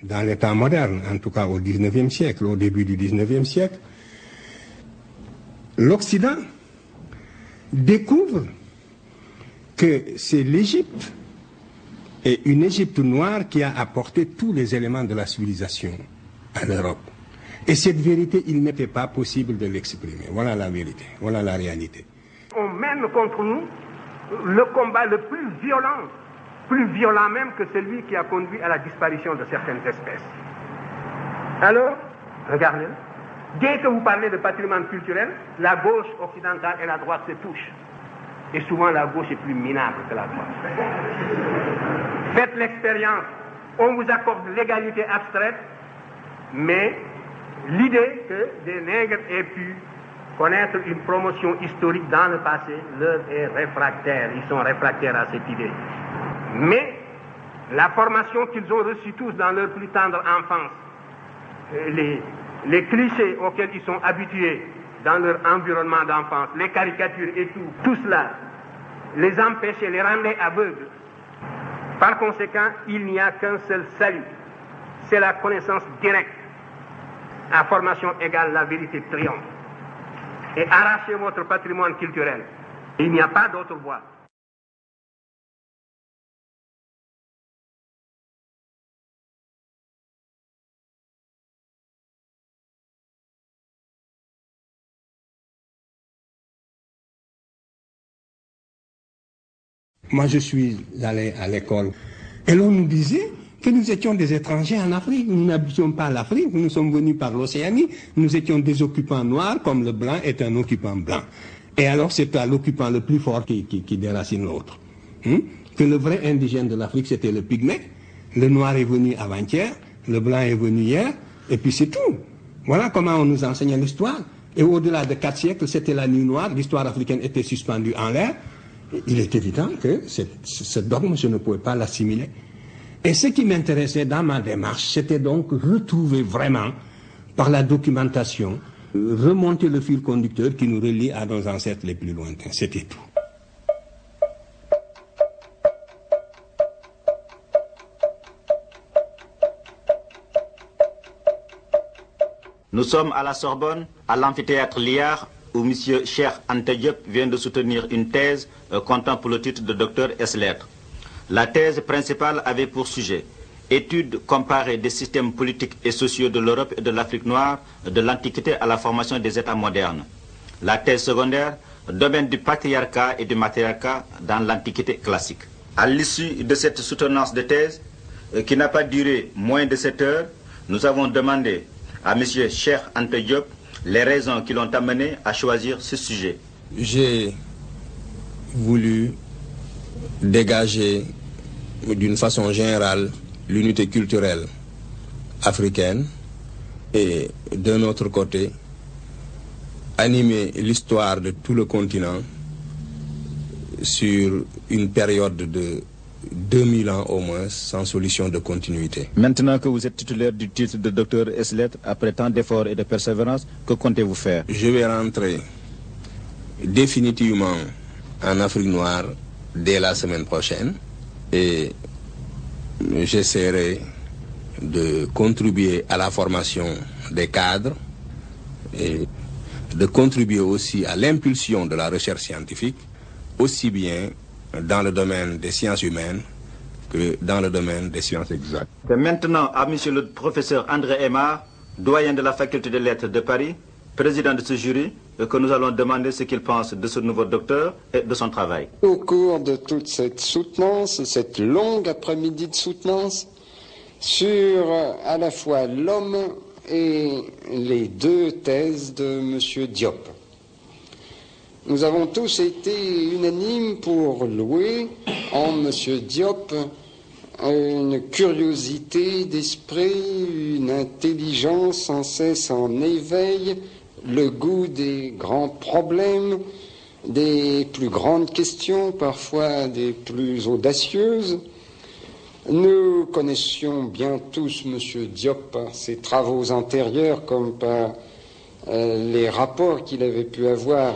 Dans les temps modernes, en tout cas au XIXe siècle, au début du XIXe siècle, l'Occident découvre que c'est l'Égypte et une Égypte noire qui a apporté tous les éléments de la civilisation à l'Europe. Et cette vérité, il n'était pas possible de l'exprimer. Voilà la vérité, voilà la réalité. On mène contre nous le combat le plus violent même que celui qui a conduit à la disparition de certaines espèces. Alors, regardez, dès que vous parlez de patrimoine culturel, la gauche occidentale et la droite se touchent. Et souvent la gauche est plus minable que la droite. Faites l'expérience, on vous accorde l'égalité abstraite, mais l'idée que des nègres aient pu connaître une promotion historique dans le passé leur est réfractaire. Ils sont réfractaires à cette idée. Mais la formation qu'ils ont reçue tous dans leur plus tendre enfance, les clichés auxquels ils sont habitués dans leur environnement d'enfance, les caricatures et tout cela les empêchait, les rendait aveugles. Par conséquent, il n'y a qu'un seul salut, c'est la connaissance directe. À formation égale, la vérité triomphe. Et arrachez votre patrimoine culturel. Il n'y a pas d'autre voie. Moi, je suis allé à l'école et l'on nous disait que nous étions des étrangers en Afrique. Nous n'habitions pas l'Afrique, nous sommes venus par l'Océanie. Nous étions des occupants noirs comme le blanc est un occupant blanc. Et alors, c'est à l'occupant le plus fort qui déracine l'autre. Que le vrai indigène de l'Afrique, c'était le pygmée. Le noir est venu avant-hier, le blanc est venu hier, et puis c'est tout. Voilà comment on nous enseignait l'histoire. Et au-delà de 4 siècles, c'était la nuit noire, l'histoire africaine était suspendue en l'air. Il est évident que ce dogme, je ne pouvais pas l'assimiler. Et ce qui m'intéressait dans ma démarche, c'était donc retrouver vraiment, par la documentation, remonter le fil conducteur qui nous relie à nos ancêtres les plus lointains. C'était tout. Nous sommes à la Sorbonne, à l'amphithéâtre Liard, où M. Cheikh Anta Diop vient de soutenir une thèse comptant pour le titre de docteur ès lettres. La thèse principale avait pour sujet étude comparée des systèmes politiques et sociaux de l'Europe et de l'Afrique noire, de l'Antiquité à la formation des États modernes. La thèse secondaire, domaine du patriarcat et du matriarcat dans l'Antiquité classique. À l'issue de cette soutenance de thèse, qui n'a pas duré moins de 7 heures, nous avons demandé à M. Cheikh Anta Diop les raisons qui l'ont amené à choisir ce sujet. J'ai voulu dégager d'une façon générale l'unité culturelle africaine et d'un autre côté animer l'histoire de tout le continent sur une période de 2000 ans au moins, sans solution de continuité. Maintenant que vous êtes titulaire du titre de docteur ès lettres, après tant d'efforts et de persévérance, que comptez-vous faire? Je vais rentrer définitivement en Afrique noire dès la semaine prochaine et j'essaierai de contribuer à la formation des cadres et de contribuer aussi à l'impulsion de la recherche scientifique, aussi bien dans le domaine des sciences humaines que dans le domaine des sciences exactes. Et maintenant à monsieur le professeur André Aimard, doyen de la faculté des lettres de Paris, président de ce jury, que nous allons demander ce qu'il pense de ce nouveau docteur et de son travail. Au cours de toute cette soutenance, cette longue après-midi de soutenance, sur à la fois l'homme et les 2 thèses de M. Diop. Nous avons tous été unanimes pour louer en M. Diop une curiosité d'esprit, une intelligence sans cesse en éveil, le goût des grands problèmes, des plus grandes questions, parfois des plus audacieuses. Nous connaissions bien tous M. Diop par ses travaux antérieurs comme par les rapports qu'il avait pu avoir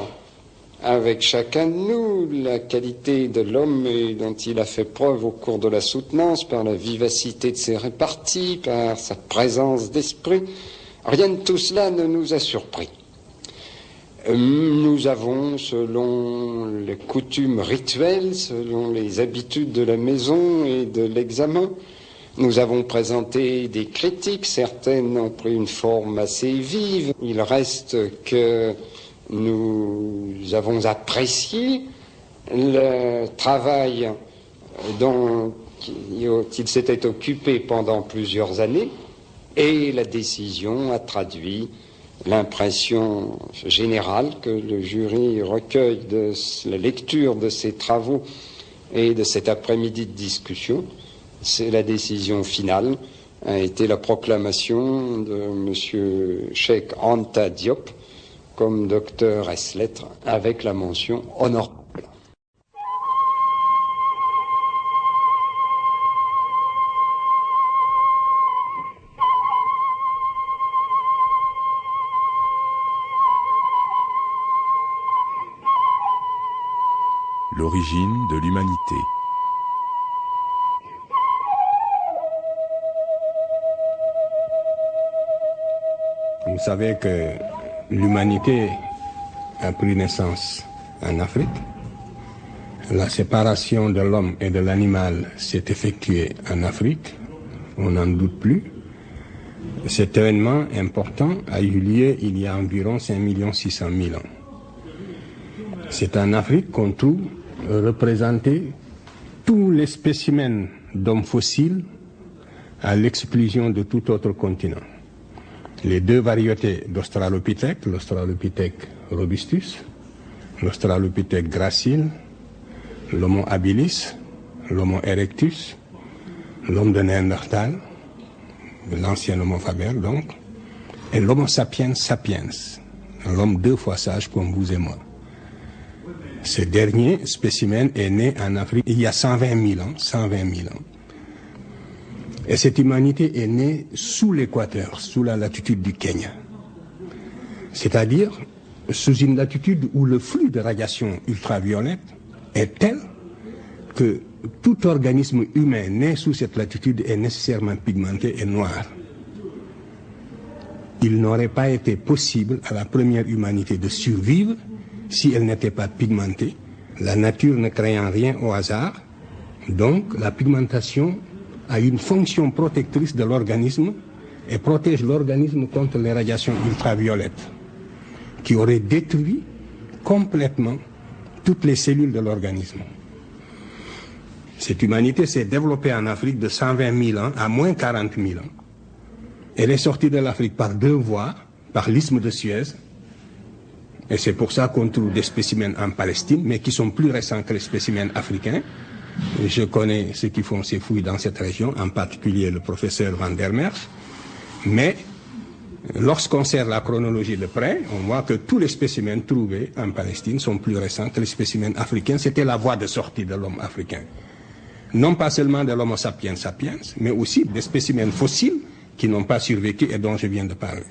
avec chacun de nous, la qualité de l'homme dont il a fait preuve au cours de la soutenance, par la vivacité de ses réparties, par sa présence d'esprit. Rien de tout cela ne nous a surpris. Nous avons, selon les coutumes rituelles, selon les habitudes de la maison et de l'examen, nous avons présenté des critiques, certaines ont pris une forme assez vive. Il reste que nous avons apprécié le travail dont il s'était occupé pendant plusieurs années, et la décision a traduit l'impression générale que le jury recueille de la lecture de ces travaux et de cet après-midi de discussion. C'est la décision finale, a été la proclamation de M. Cheikh Anta Diop comme docteur ès-lettres avec la mention honorable. L'origine de l'humanité. Vous savez que l'humanité a pris naissance en Afrique. La séparation de l'homme et de l'animal s'est effectuée en Afrique, on n'en doute plus. Cet événement important a eu lieu il y a environ 5 600 000 ans. C'est en Afrique qu'on trouve représentés tous les spécimens d'hommes fossiles à l'exclusion de tout autre continent. Les deux variétés d'Australopithèque, l'Australopithèque robustus, l'Australopithèque gracile, l'Homo habilis, l'Homo erectus, l'homme de Néandertal, l'ancien Homo faber donc, et l'Homo sapiens sapiens, l'homme 2 fois sage comme vous et moi. Ce dernier spécimen est né en Afrique il y a 120 000 ans. Et cette humanité est née sous l'équateur, sous la latitude du Kenya. C'est-à-dire sous une latitude où le flux de radiation ultraviolette est tel que tout organisme humain né sous cette latitude est nécessairement pigmenté et noir. Il n'aurait pas été possible à la première humanité de survivre si elle n'était pas pigmentée, la nature ne créant rien au hasard. Donc la pigmentation a une fonction protectrice de l'organisme et protège l'organisme contre les radiations ultraviolettes qui auraient détruit complètement toutes les cellules de l'organisme. Cette humanité s'est développée en Afrique de 120 000 ans à moins 40 000 ans. Elle est sortie de l'Afrique par 2 voies, par l'isthme de Suez, et c'est pour ça qu'on trouve des spécimens en Palestine, mais qui sont plus récents que les spécimens africains. Je connais ceux qui font ces fouilles dans cette région, en particulier le professeur Van der Merch. Mais lorsqu'on sert la chronologie de près, on voit que tous les spécimens trouvés en Palestine sont plus récents que les spécimens africains. C'était la voie de sortie de l'homme africain. Non pas seulement de l'Homo sapiens sapiens, mais aussi des spécimens fossiles qui n'ont pas survécu et dont je viens de parler.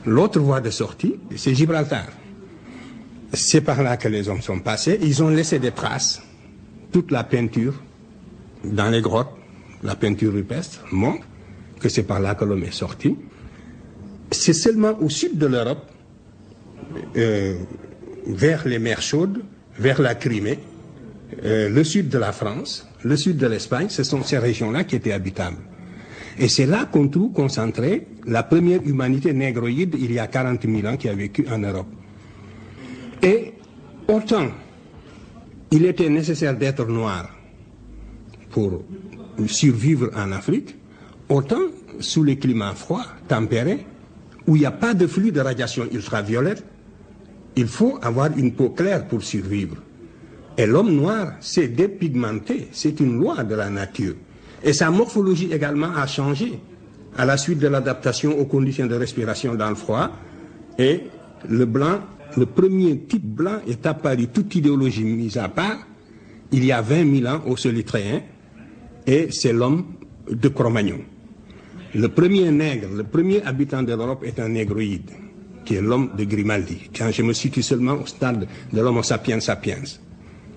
L'autre voie de sortie, c'est Gibraltar. C'est par là que les hommes sont passés. Ils ont laissé des traces. Toute la peinture dans les grottes, la peinture rupestre, montre que c'est par là que l'homme est sorti. C'est seulement au sud de l'Europe, vers les mers chaudes, vers la Crimée, le sud de la France, le sud de l'Espagne, ce sont ces régions-là qui étaient habitables. Et c'est là qu'on trouve concentrée la première humanité négroïde il y a 40 000 ans qui a vécu en Europe. Et autant il était nécessaire d'être noir pour survivre en Afrique, autant sous les climats froids, tempérés, où il n'y a pas de flux de radiation ultraviolette, il faut avoir une peau claire pour survivre. Et l'homme noir s'est dépigmenté, c'est une loi de la nature. Et sa morphologie également a changé à la suite de l'adaptation aux conditions de respiration dans le froid. Et le blanc, le premier type blanc est apparu, toute idéologie mise à part, il y a 20 000 ans au Solitréen, et c'est l'homme de Cro-Magnon. Le premier nègre, le premier habitant de l'Europe est un négroïde. qui est l'homme de Grimaldi. Quand je me situe seulement au stade de l'homo sapiens sapiens,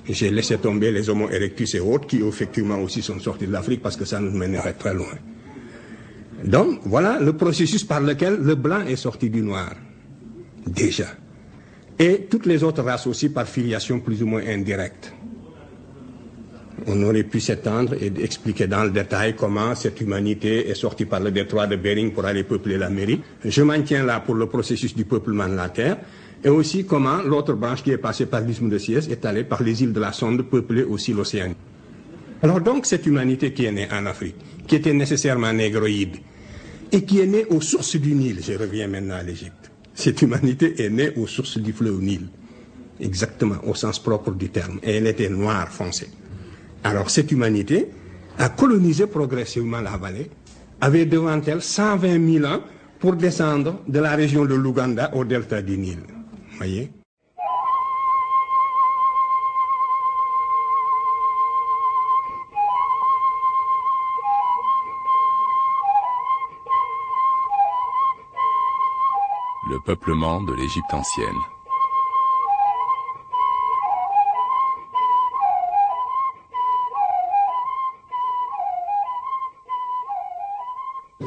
j'ai laissé tomber les homo erectus et autres qui effectivement aussi sont sortis de l'Afrique parce que ça nous mènerait très loin. Donc voilà le processus par lequel le blanc est sorti du noir, déjà. Et toutes les autres races aussi par filiation plus ou moins indirecte. On aurait pu s'étendre et expliquer dans le détail comment cette humanité est sortie par le détroit de Bering pour aller peupler l'Amérique. Je m'en tiens là pour le processus du peuplement de la Terre, et aussi comment l'autre branche qui est passée par l'isthme de Suez est allée par les îles de la Sonde peupler aussi l'océan. Alors donc cette humanité qui est née en Afrique, qui était nécessairement négroïde, et qui est née aux sources du Nil, je reviens maintenant à l'Égypte. Cette humanité est née aux sources du fleuve Nil, exactement au sens propre du terme, et elle était noire foncée. Alors cette humanité a colonisé progressivement la vallée, avait devant elle 120 000 ans pour descendre de la région de l'Ouganda au delta du Nil. Voyez ? Le peuplement de l'Égypte ancienne.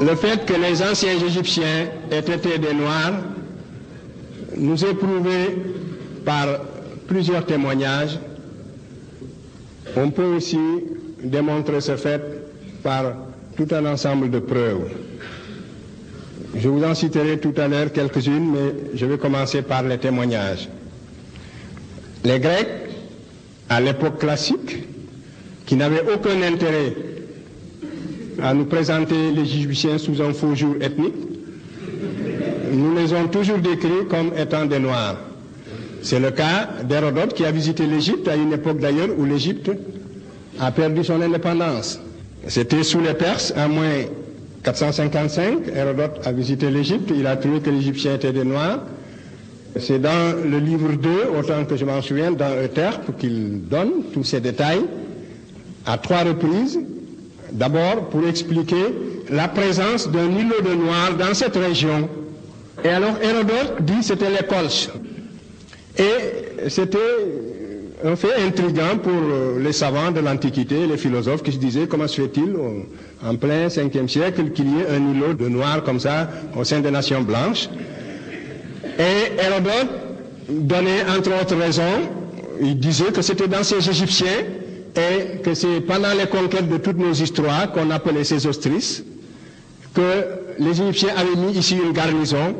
Le fait que les anciens Égyptiens aient été des Noirs nous est prouvé par plusieurs témoignages. On peut aussi démontrer ce fait par tout un ensemble de preuves. Je vous en citerai tout à l'heure quelques-unes, mais je vais commencer par les témoignages. Les Grecs, à l'époque classique, qui n'avaient aucun intérêt à nous présenter les Égyptiens sous un faux jour ethnique, nous les ont toujours décrits comme étant des Noirs. C'est le cas d'Hérodote qui a visité l'Égypte à une époque d'ailleurs où l'Égypte a perdu son indépendance. C'était sous les Perses, à moins 455, Hérodote a visité l'Égypte, il a trouvé que les Égyptiens étaient des Noirs. C'est dans le livre 2, autant que je m'en souviens, dans Euterpe, qu'il donne tous ces détails, à 3 reprises, d'abord pour expliquer la présence d'un îlot de Noirs dans cette région. Et alors Hérodote dit que c'était les Colches. Et c'était un fait intriguant pour les savants de l'Antiquité, les philosophes qui se disaient comment se fait-il en plein 5e siècle qu'il y ait un îlot de Noirs comme ça au sein des nations blanches. Et Hérodote donnait entre autres raisons, il disait que c'était dans ces Égyptiens et que c'est pendant les conquêtes de toutes nos histoires qu'on appelait ces Sésostris que les Égyptiens avaient mis ici une garnison.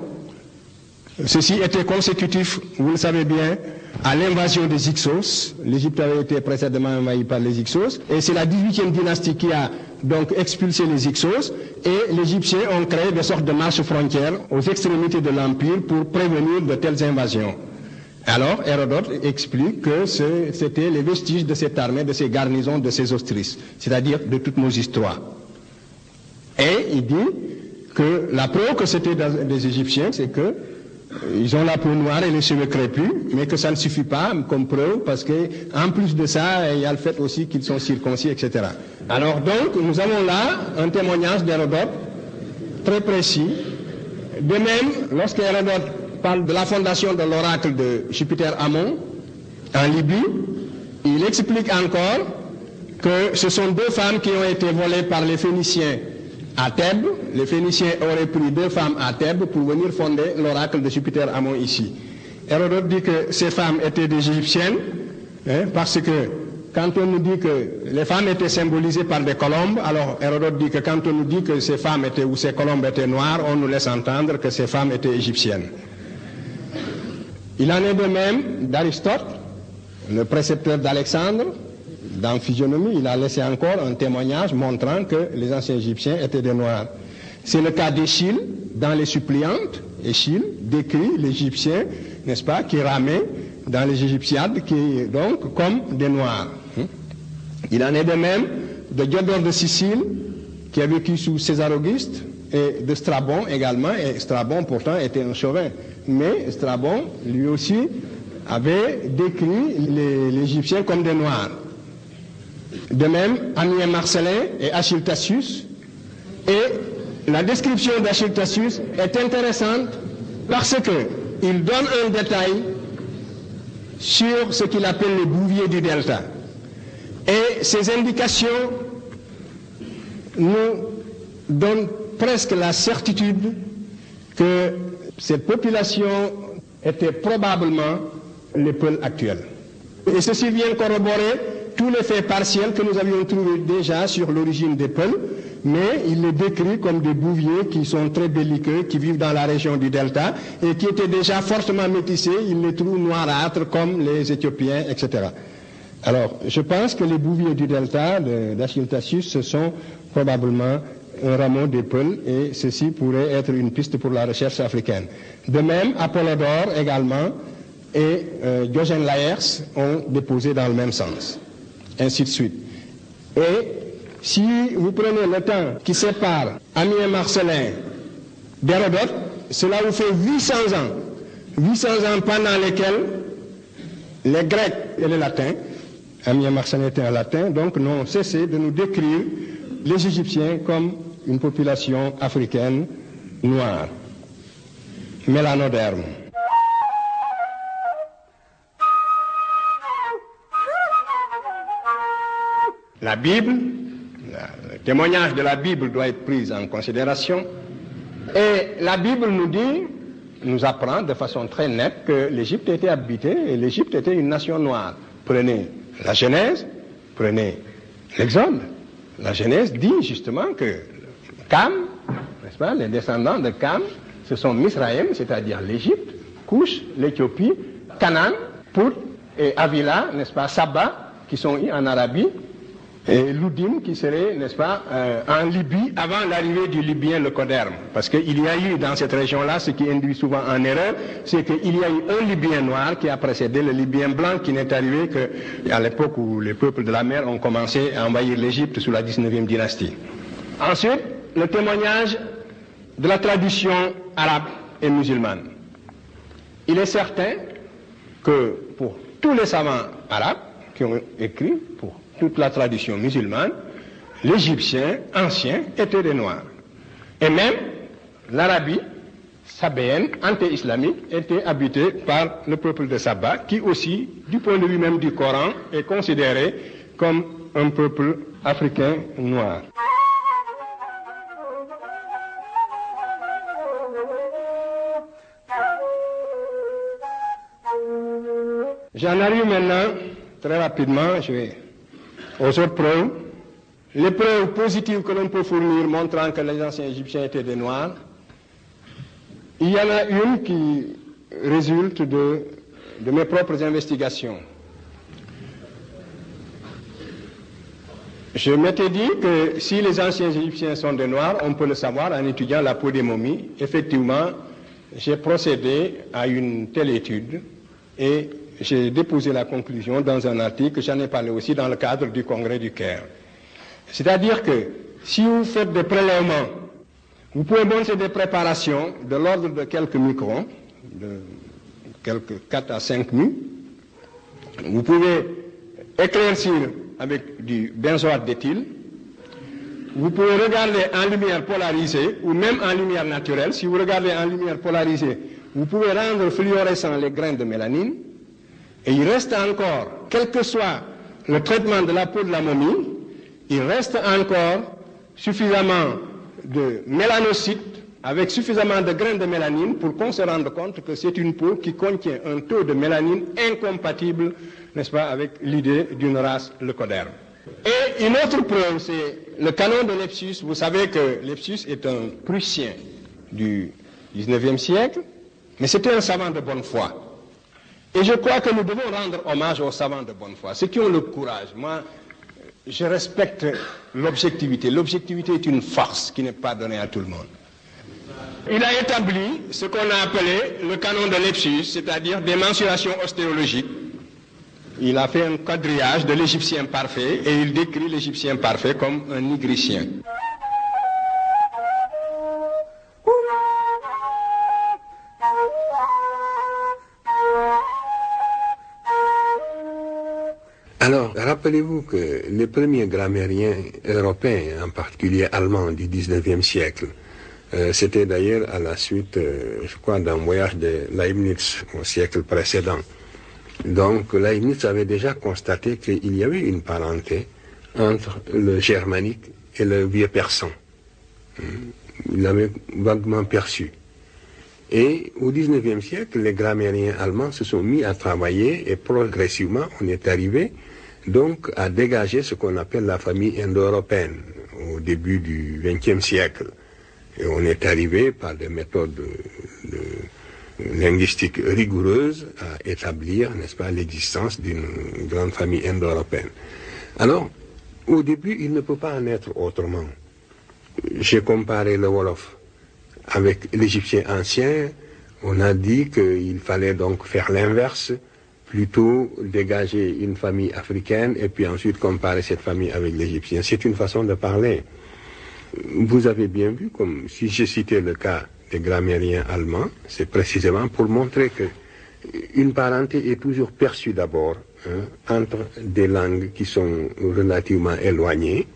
Ceci était consécutif, vous le savez bien, à l'invasion des Hyksos. L'Égypte avait été précédemment envahie par les Hyksos, et c'est la 18e dynastie qui a donc expulsé les Hyksos, et les Égyptiens ont créé des sortes de marches frontières aux extrémités de l'Empire pour prévenir de telles invasions. Alors Hérodote explique que c'était les vestiges de cette armée, de ces garnisons de Sésostris, c'est-à-dire de toutes nos histoires. Et il dit que la preuve que c'était des Égyptiens, c'est que ils ont la peau noire et les cheveux crépus, mais que ça ne suffit pas comme preuve parce que en plus de ça, il y a le fait aussi qu'ils sont circoncis, etc. Alors donc, nous avons là un témoignage d'Hérodote très précis. De même, lorsque Hérodote parle de la fondation de l'oracle de Jupiter Ammon en Libye, il explique encore que ce sont 2 femmes qui ont été volées par les Phéniciens à Thèbes. Les Phéniciens auraient pris 2 femmes à Thèbes pour venir fonder l'oracle de Jupiter Ammon ici. Hérodote dit que ces femmes étaient des Égyptiennes, parce que quand on nous dit que les femmes étaient symbolisées par des colombes, alors Hérodote dit que quand on nous dit que ces femmes étaient ou ces colombes étaient noires, on nous laisse entendre que ces femmes étaient égyptiennes. Il en est de même d'Aristote, le précepteur d'Alexandre. Dans Physionomie, il a laissé encore un témoignage montrant que les anciens Égyptiens étaient des Noirs. C'est le cas d'Échille, dans les Suppliantes. Échille décrit l'Égyptien, n'est-ce pas, qui ramait dans les Égyptiades, qui donc comme des Noirs. Il en est de même de Diodore de Sicile, qui a vécu sous César Auguste, et de Strabon également, et Strabon pourtant était un chauvin. Mais Strabon, lui aussi, avait décrit les Égyptiens comme des Noirs. De même, Ammien Marcellin et Achille Tacius. Et la description d'Achille Tacius est intéressante Parce qu'il donne un détail sur ce qu'il appelle les bouviers du delta. Et ces indications nous donnent presque la certitude que cette population était probablement les Peuls actuels. Et ceci vient corroborer tous les faits partiels que nous avions trouvés déjà sur l'origine des Peuls, mais il les décrit comme des bouviers qui sont très belliqueux, qui vivent dans la région du delta et qui étaient déjà fortement métissés. Il les trouve noirâtres comme les Éthiopiens, etc. Alors, je pense que les bouviers du delta d'Achille Tacius, ce sont probablement un rameau des Peuls, et ceci pourrait être une piste pour la recherche africaine. De même, Apollodore également et Diogène Laërce ont déposé dans le même sens, ainsi de suite. Et si vous prenez le temps qui sépare Amyas Marcellin d'Hérodote, cela vous fait 800 ans. 800 ans pendant lesquels les Grecs et les Latins, Amyas Marcellin était un latin, donc n'ont cessé de nous décrire les Égyptiens comme une population africaine noire, mélanoderme. La Bible, le témoignage de la Bible doit être pris en considération. Et la Bible nous apprend de façon très nette que l'Égypte était habitée et l'Égypte était une nation noire. Prenez la Genèse, prenez l'Exode. La Genèse dit justement que Cam, n'est-ce pas, les descendants de Cam, ce sont Misraïm, c'est-à-dire l'Égypte, Couche, l'Éthiopie, Canaan, Pout et Avila, n'est-ce pas, Saba, qui sont en Arabie, et Loudim qui serait, n'est-ce pas, en Libye avant l'arrivée du Libyen le Coderme. Parce qu'il y a eu dans cette région-là, ce qui induit souvent en erreur, c'est qu'il y a eu un Libyen noir qui a précédé le Libyen blanc, qui n'est arrivé qu'à l'époque où les peuples de la mer ont commencé à envahir l'Égypte sous la 19e dynastie. Ensuite, le témoignage de la tradition arabe et musulmane. Il est certain que pour tous les savants arabes qui ont écrit, pour toute la tradition musulmane, l'Égyptien ancien était des Noirs. Et même l'Arabie sabéenne, anté-islamique, était habitée par le peuple de Saba, qui aussi, du point de vue même du Coran, est considéré comme un peuple africain noir. J'en arrive maintenant, très rapidement, aux autres preuves. Les preuves positives que l'on peut fournir montrant que les anciens Égyptiens étaient des Noirs, il y en a une qui résulte de mes propres investigations. Je m'étais dit que si les anciens Égyptiens sont des Noirs, on peut le savoir en étudiant la peau des momies. Effectivement, j'ai procédé à une telle étude et j'ai déposé la conclusion dans un article, j'en ai parlé aussi dans le cadre du congrès du Caire. C'est-à-dire que si vous faites des prélèvements, vous pouvez monter des préparations de l'ordre de quelques microns, de quelques 4 à 5 mu. Vous pouvez éclaircir avec du benzoate d'éthyle. Vous pouvez regarder en lumière polarisée ou même en lumière naturelle. Si vous regardez en lumière polarisée, vous pouvez rendre fluorescents les grains de mélanine. Et il reste encore, quel que soit le traitement de la peau de la momie, il reste encore suffisamment de mélanocytes avec suffisamment de grains de mélanine pour qu'on se rende compte que c'est une peau qui contient un taux de mélanine incompatible, n'est-ce pas, avec l'idée d'une race leucoderme. Et une autre preuve, c'est le canon de Lepsius. Vous savez que Lepsius est un Prussien du 19e siècle, mais c'était un savant de bonne foi. Et je crois que nous devons rendre hommage aux savants de bonne foi, ceux qui ont le courage. Moi, je respecte l'objectivité. L'objectivité est une force qui n'est pas donnée à tout le monde. Il a établi ce qu'on a appelé le canon de Lepsius, c'est-à-dire des mensurations ostéologiques. Il a fait un quadrillage de l'Égyptien parfait et il décrit l'Égyptien parfait comme un nigricien. Alors, rappelez-vous que les premiers grammairiens européens, en particulier allemands du 19e siècle, C'était d'ailleurs à la suite, je crois, d'un voyage de Leibniz au siècle précédent. Donc Leibniz avait déjà constaté qu'il y avait une parenté entre le germanique et le vieux persan. Il l'avait vaguement perçu. Et au XIXe siècle, les grammairiens allemands se sont mis à travailler et progressivement, on est arrivé donc à dégager ce qu'on appelle la famille indo-européenne au début du XXe siècle. Et on est arrivé par des méthodes linguistiques rigoureuses à établir, n'est-ce pas, l'existence d'une grande famille indo-européenne. Alors, au début, il ne peut pas en être autrement. J'ai comparé le Wolof avec l'égyptien ancien. On a dit qu'il fallait donc faire l'inverse, plutôt dégager une famille africaine et puis ensuite comparer cette famille avec l'égyptien. C'est une façon de parler. Vous avez bien vu, comme si j'ai cité le cas des grammairiens allemands, c'est précisément pour montrer que une parenté est toujours perçue d'abord entre des langues qui sont relativement éloignées,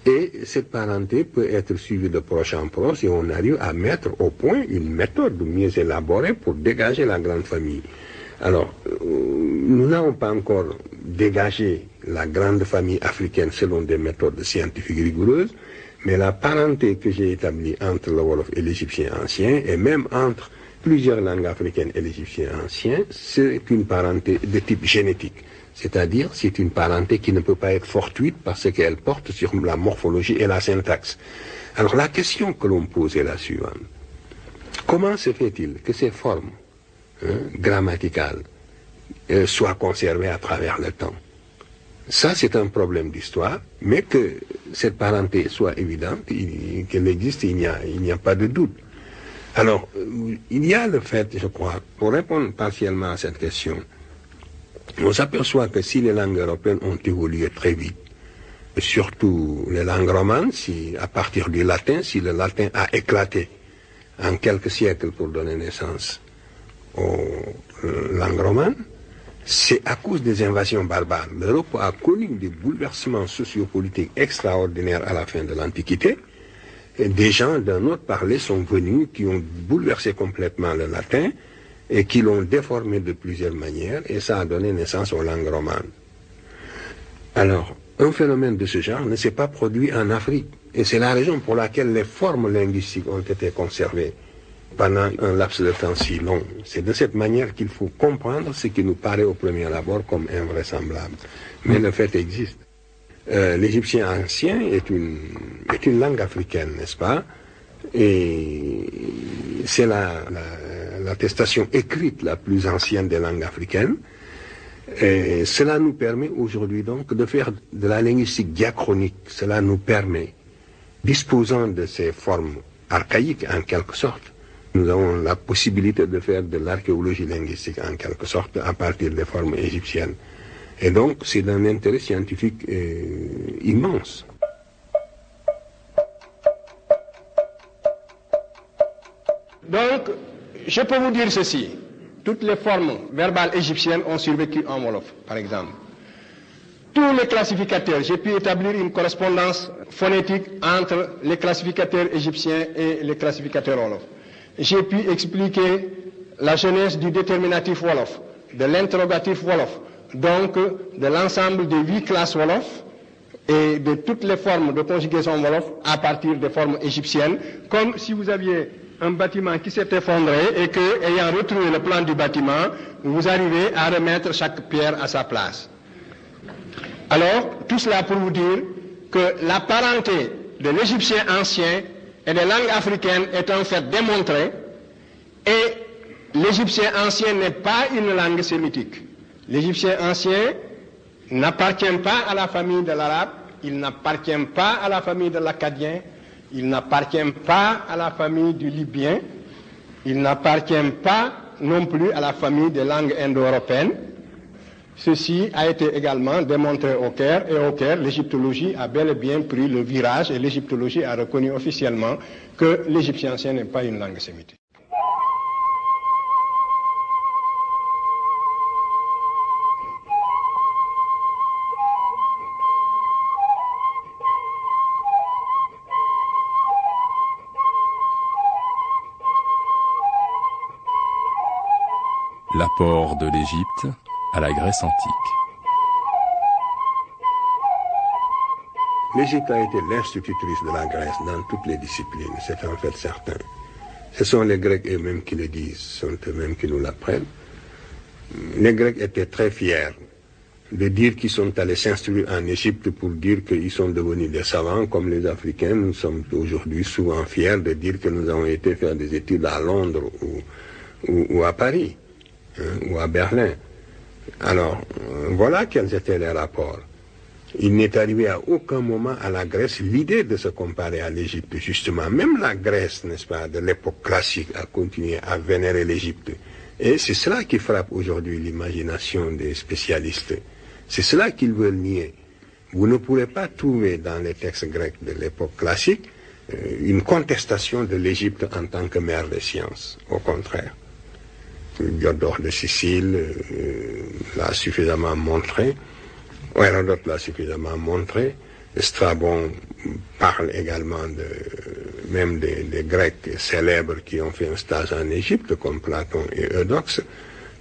et cette parenté peut être suivie de proche en proche et on arrive à mettre au point une méthode mieux élaborée pour dégager la grande famille. Alors, nous n'avons pas encore dégagé la grande famille africaine selon des méthodes scientifiques rigoureuses, mais la parenté que j'ai établie entre le Wolof et l'égyptien ancien, et même entre plusieurs langues africaines et l'égyptien ancien, c'est une parenté de type génétique. C'est-à-dire, c'est une parenté qui ne peut pas être fortuite parce qu'elle porte sur la morphologie et la syntaxe. Alors la question que l'on pose est la suivante. Comment se fait-il que ces formes grammaticales soient conservées à travers le temps? Ça, c'est un problème d'histoire, mais que cette parenté soit évidente, qu'elle existe, il n'y a pas de doute. Alors, il y a le fait, je crois, pour répondre partiellement à cette question, on s'aperçoit que si les langues européennes ont évolué très vite, surtout les langues romanes, si à partir du latin, si le latin a éclaté en quelques siècles pour donner naissance aux langues romanes, c'est à cause des invasions barbares. L'Europe a connu des bouleversements sociopolitiques extraordinaires à la fin de l'Antiquité. Et des gens d'un autre parler sont venus qui ont bouleversé complètement le latin et qui l'ont déformé de plusieurs manières, et ça a donné naissance aux langues romanes. Alors, un phénomène de ce genre ne s'est pas produit en Afrique, et c'est la raison pour laquelle les formes linguistiques ont été conservées pendant un laps de temps si long. C'est de cette manière qu'il faut comprendre ce qui nous paraît au premier abord comme invraisemblable. Mais le fait existe. L'égyptien ancien est une langue africaine, n'est-ce pas? Et c'est l'attestation écrite la plus ancienne des langues africaines. Et cela nous permet aujourd'hui donc de faire de la linguistique diachronique. Cela nous permet, disposant de ces formes archaïques en quelque sorte, nous avons la possibilité de faire de l'archéologie linguistique en quelque sorte à partir des formes égyptiennes. Et donc c'est d'un intérêt scientifique immense. Donc, je peux vous dire ceci. Toutes les formes verbales égyptiennes ont survécu en Wolof, par exemple. Tous les classificateurs, j'ai pu établir une correspondance phonétique entre les classificateurs égyptiens et les classificateurs Wolof. J'ai pu expliquer la genèse du déterminatif Wolof, de l'interrogatif Wolof, donc de l'ensemble des 8 classes Wolof et de toutes les formes de conjugaison Wolof à partir des formes égyptiennes, comme si vous aviez un bâtiment qui s'est effondré et que, ayant retrouvé le plan du bâtiment, vous arrivez à remettre chaque pierre à sa place. Alors, tout cela pour vous dire que la parenté de l'égyptien ancien et des langues africaines est en fait démontrée, et l'égyptien ancien n'est pas une langue sémitique. L'égyptien ancien n'appartient pas à la famille de l'arabe, il n'appartient pas à la famille de l'akkadien, il n'appartient pas à la famille du libyen, il n'appartient pas non plus à la famille des langues indo-européennes. Ceci a été également démontré au Caire, et au Caire, l'égyptologie a bel et bien pris le virage, et l'égyptologie a reconnu officiellement que l'égyptien ancien n'est pas une langue sémitique. L'apport de l'Égypte à la Grèce antique. L'Égypte a été l'institutrice de la Grèce dans toutes les disciplines, c'est en fait certain. Ce sont les Grecs eux-mêmes qui le disent, ce sont eux-mêmes qui nous l'apprennent. Les Grecs étaient très fiers de dire qu'ils sont allés s'instruire en Égypte pour dire qu'ils sont devenus des savants comme les Africains. Nous sommes aujourd'hui souvent fiers de dire que nous avons été faire des études à Londres ou à Paris, ou à Berlin. Alors, voilà quels étaient les rapports. Il n'est arrivé à aucun moment à la Grèce l'idée de se comparer à l'Égypte, justement. Même la Grèce, n'est-ce pas, de l'époque classique, a continué à vénérer l'Égypte. Et c'est cela qui frappe aujourd'hui l'imagination des spécialistes. C'est cela qu'ils veulent nier. Vous ne pourrez pas trouver dans les textes grecs de l'époque classique une contestation de l'Égypte en tant que mère des sciences. Au contraire. Diodore de Sicile l'a suffisamment montré. Hérodote l'a suffisamment montré. Strabon parle également même des Grecs célèbres qui ont fait un stage en Égypte, comme Platon et Eudoxe.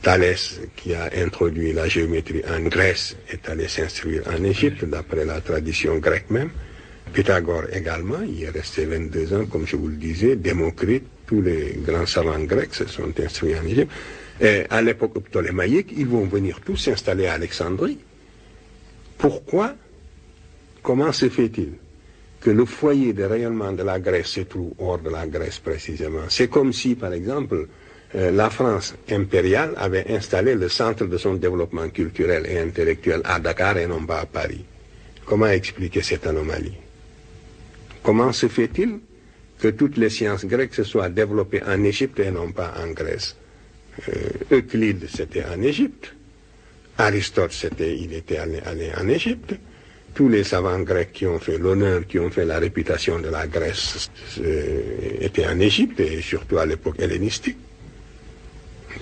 Thalès, qui a introduit la géométrie en Grèce, est allé s'instruire en Égypte, d'après la tradition grecque même. Pythagore également, il est resté 22 ans, comme je vous le disais. Démocrite, tous les grands savants grecs se sont instruits en Égypte. Et à l'époque ptolémaïque, ils vont venir tous s'installer à Alexandrie. Pourquoi? Comment se fait-il que le foyer de rayonnement de la Grèce se trouve hors de la Grèce précisément? C'est comme si, par exemple, la France impériale avait installé le centre de son développement culturel et intellectuel à Dakar et non pas à Paris. Comment expliquer cette anomalie? Comment se fait-il que toutes les sciences grecques se soient développées en Égypte et non pas en Grèce? Euclide, c'était en Égypte. Aristote, il était allé en Égypte. Tous les savants grecs qui ont fait l'honneur, qui ont fait la réputation de la Grèce, étaient en Égypte, et surtout à l'époque hellénistique.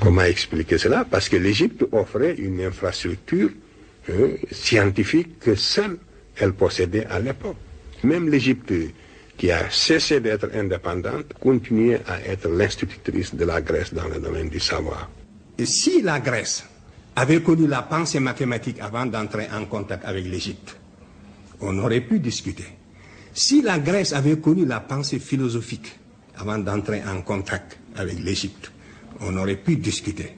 Comment expliquer cela? Parce que l'Égypte offrait une infrastructure scientifique que seule elle possédait à l'époque. Même l'Égypte, qui a cessé d'être indépendante, continuait à être l'institutrice de la Grèce dans le domaine du savoir. Et si la Grèce avait connu la pensée mathématique avant d'entrer en contact avec l'Égypte, on aurait pu discuter. Si la Grèce avait connu la pensée philosophique avant d'entrer en contact avec l'Égypte, on aurait pu discuter.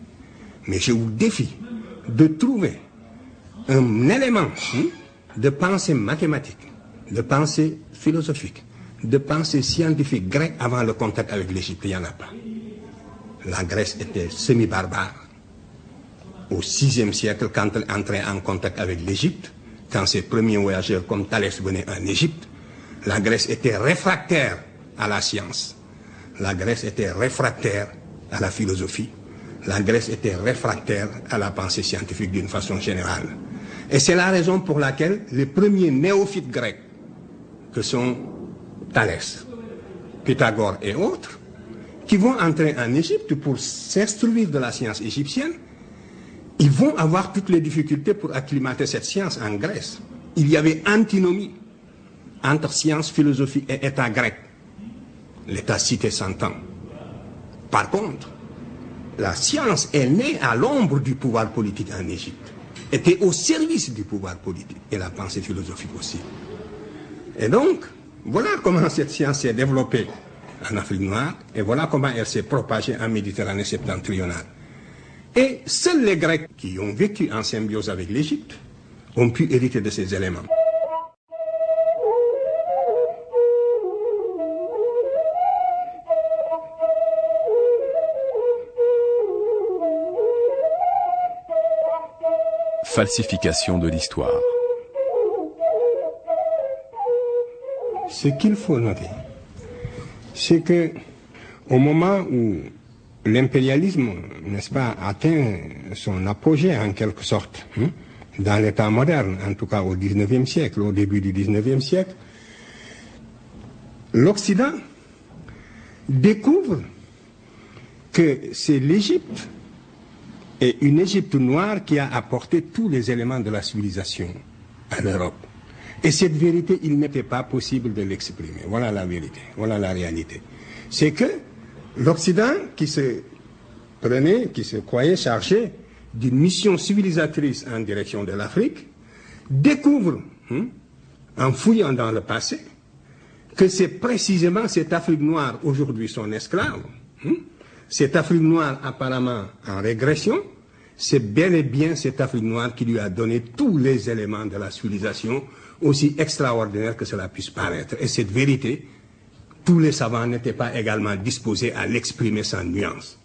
Mais je vous défie de trouver un élément de pensée mathématique, de pensée philosophique, de pensée scientifique grecque avant le contact avec l'Égypte. Il n'y en a pas. La Grèce était semi-barbare. Au VIe siècle, quand elle entrait en contact avec l'Égypte, quand ses premiers voyageurs comme Thalès venaient en Égypte, la Grèce était réfractaire à la science. La Grèce était réfractaire à la philosophie. La Grèce était réfractaire à la pensée scientifique d'une façon générale. Et c'est la raison pour laquelle les premiers néophytes grecs, que sont Thalès, Pythagore et autres, qui vont entrer en Égypte pour s'instruire de la science égyptienne, ils vont avoir toutes les difficultés pour acclimater cette science en Grèce. Il y avait antinomie entre science, philosophie et État grec. L'État cité s'entend. Par contre, la science est née à l'ombre du pouvoir politique en Égypte, était au service du pouvoir politique, et la pensée philosophique aussi. Et donc, voilà comment cette science s'est développée en Afrique noire, et voilà comment elle s'est propagée en Méditerranée septentrionale. Et seuls les Grecs qui ont vécu en symbiose avec l'Égypte ont pu hériter de ces éléments. Falsification de l'histoire. Ce qu'il faut noter, c'est que au moment où l'impérialisme, n'est-ce pas, atteint son apogée en quelque sorte, dans l'État moderne, en tout cas au XIXe siècle, au début du XIXe siècle, l'Occident découvre que c'est l'Égypte et une Égypte noire qui a apporté tous les éléments de la civilisation en Europe. Et cette vérité, il n'était pas possible de l'exprimer. Voilà la vérité, voilà la réalité. C'est que l'Occident, qui se qui se croyait chargé d'une mission civilisatrice en direction de l'Afrique, découvre, en fouillant dans le passé, que c'est précisément cette Afrique noire, aujourd'hui son esclave, cette Afrique noire apparemment en régression, c'est bel et bien cette Afrique noire qui lui a donné tous les éléments de la civilisation, aussi extraordinaire que cela puisse paraître. Et cette vérité, tous les savants n'étaient pas également disposés à l'exprimer sans nuance.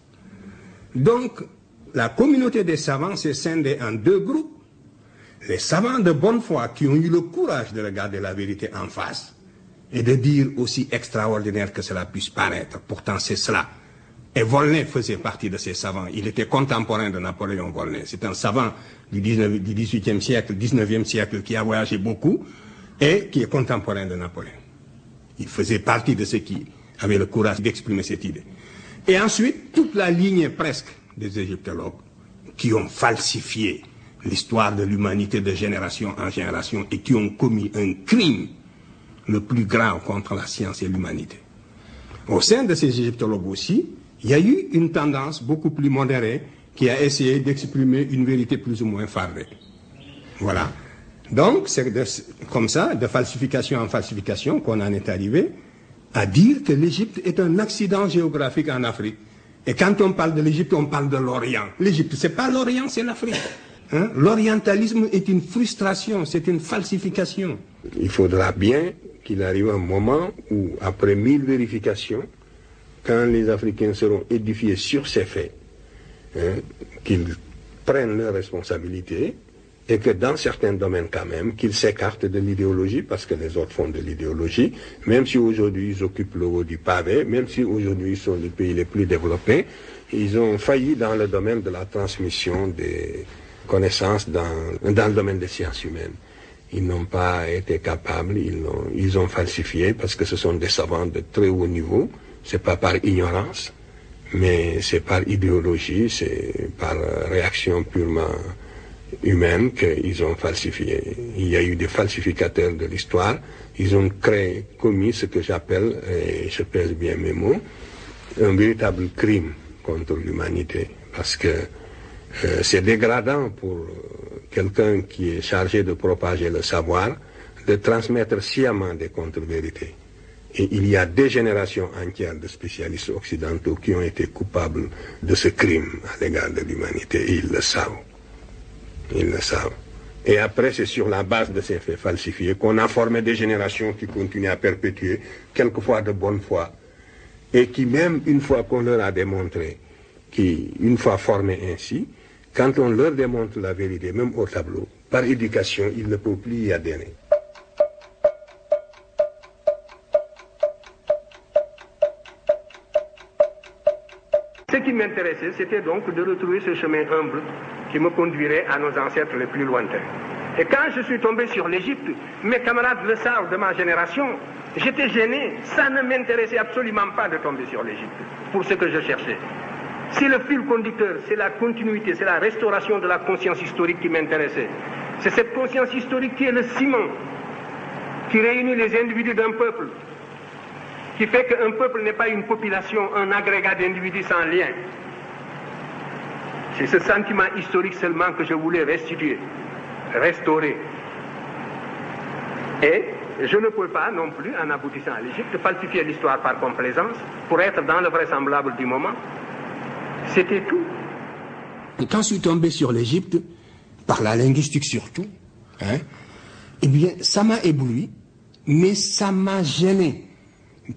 Donc, la communauté des savants s'est scindée en deux groupes. Les savants de bonne foi qui ont eu le courage de regarder la vérité en face et de dire aussi extraordinaire que cela puisse paraître. Pourtant, c'est cela. Et Volney faisait partie de ces savants. Il était contemporain de Napoléon Volney. C'est un savant du 18e siècle, 19e siècle, qui a voyagé beaucoup et qui est contemporain de Napoléon. Il faisait partie de ceux qui avaient le courage d'exprimer cette idée. Et ensuite, toute la lignée presque des égyptologues qui ont falsifié l'histoire de l'humanité de génération en génération et qui ont commis un crime le plus grave contre la science et l'humanité. Au sein de ces égyptologues aussi, il y a eu une tendance beaucoup plus modérée qui a essayé d'exprimer une vérité plus ou moins fardée. Voilà. Donc, c'est comme ça, de falsification en falsification, qu'on en est arrivé à dire que l'Égypte est un accident géographique en Afrique. Et quand on parle de l'Égypte, on parle de l'Orient. L'Égypte, c'est pas l'Orient, c'est l'Afrique. L'orientalisme est une frustration, c'est une falsification. Il faudra bien qu'il arrive un moment où, après 1000 vérifications, quand les Africains seront édifiés sur ces faits, qu'ils prennent leurs responsabilités et que dans certains domaines quand même, qu'ils s'écartent de l'idéologie parce que les autres font de l'idéologie, même si aujourd'hui ils occupent le haut du pavé, même si aujourd'hui ils sont les pays les plus développés, ils ont failli dans le domaine de la transmission des connaissances dans le domaine des sciences humaines. Ils n'ont pas été capables, ils ont falsifié parce que ce sont des savants de très haut niveau. C'est pas par ignorance, mais c'est par idéologie, c'est par réaction purement humaine qu'ils ont falsifié. Il y a eu des falsificateurs de l'histoire, ils ont commis ce que j'appelle, et je pèse bien mes mots, un véritable crime contre l'humanité, parce que c'est dégradant pour quelqu'un qui est chargé de propager le savoir, de transmettre sciemment des contre-vérités. Et il y a des générations entières de spécialistes occidentaux qui ont été coupables de ce crime à l'égard de l'humanité. Et ils le savent. Ils le savent. Et après, c'est sur la base de ces faits falsifiés qu'on a formé des générations qui continuent à perpétuer, quelquefois de bonne foi, et qui même, une fois qu'on leur a démontré, une fois formés ainsi, quand on leur démontre la vérité, même au tableau, par éducation, ils ne peuvent plus y adhérer. Ce qui m'intéressait, c'était donc de retrouver ce chemin humble qui me conduirait à nos ancêtres les plus lointains. Et quand je suis tombé sur l'Égypte, mes camarades le savent de ma génération, j'étais gêné, ça ne m'intéressait absolument pas de tomber sur l'Égypte, pour ce que je cherchais. C'est le fil conducteur, c'est la continuité, c'est la restauration de la conscience historique qui m'intéressait. C'est cette conscience historique qui est le ciment, qui réunit les individus d'un peuple, qui fait qu'un peuple n'est pas une population, un agrégat d'individus sans lien. C'est ce sentiment historique seulement que je voulais restituer, restaurer. Et je ne peux pas non plus, en aboutissant à l'Égypte, falsifier l'histoire par complaisance pour être dans le vraisemblable du moment. C'était tout. Quand je suis tombé sur l'Égypte, par la linguistique surtout, eh bien, ça m'a ébloui, mais ça m'a gêné.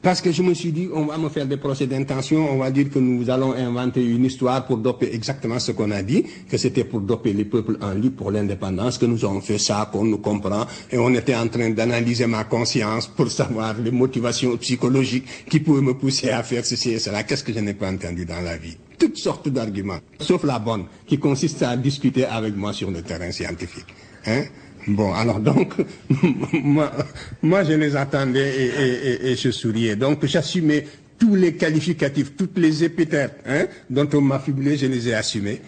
Parce que je me suis dit, on va me faire des procès d'intention, on va dire que nous allons inventer une histoire pour doper exactement ce qu'on a dit, que c'était pour doper les peuples en lutte pour l'indépendance, que nous avons fait ça, qu'on nous comprend, et on était en train d'analyser ma conscience pour savoir les motivations psychologiques qui pouvaient me pousser à faire ceci et cela. Qu'est-ce que je n'ai pas entendu dans la vie? Toutes sortes d'arguments, sauf la bonne, qui consiste à discuter avec moi sur le terrain scientifique. Bon, alors donc, moi je les attendais et je souriais. Donc j'assumais tous les qualificatifs, toutes les épithètes dont on m'affublait, je les ai assumés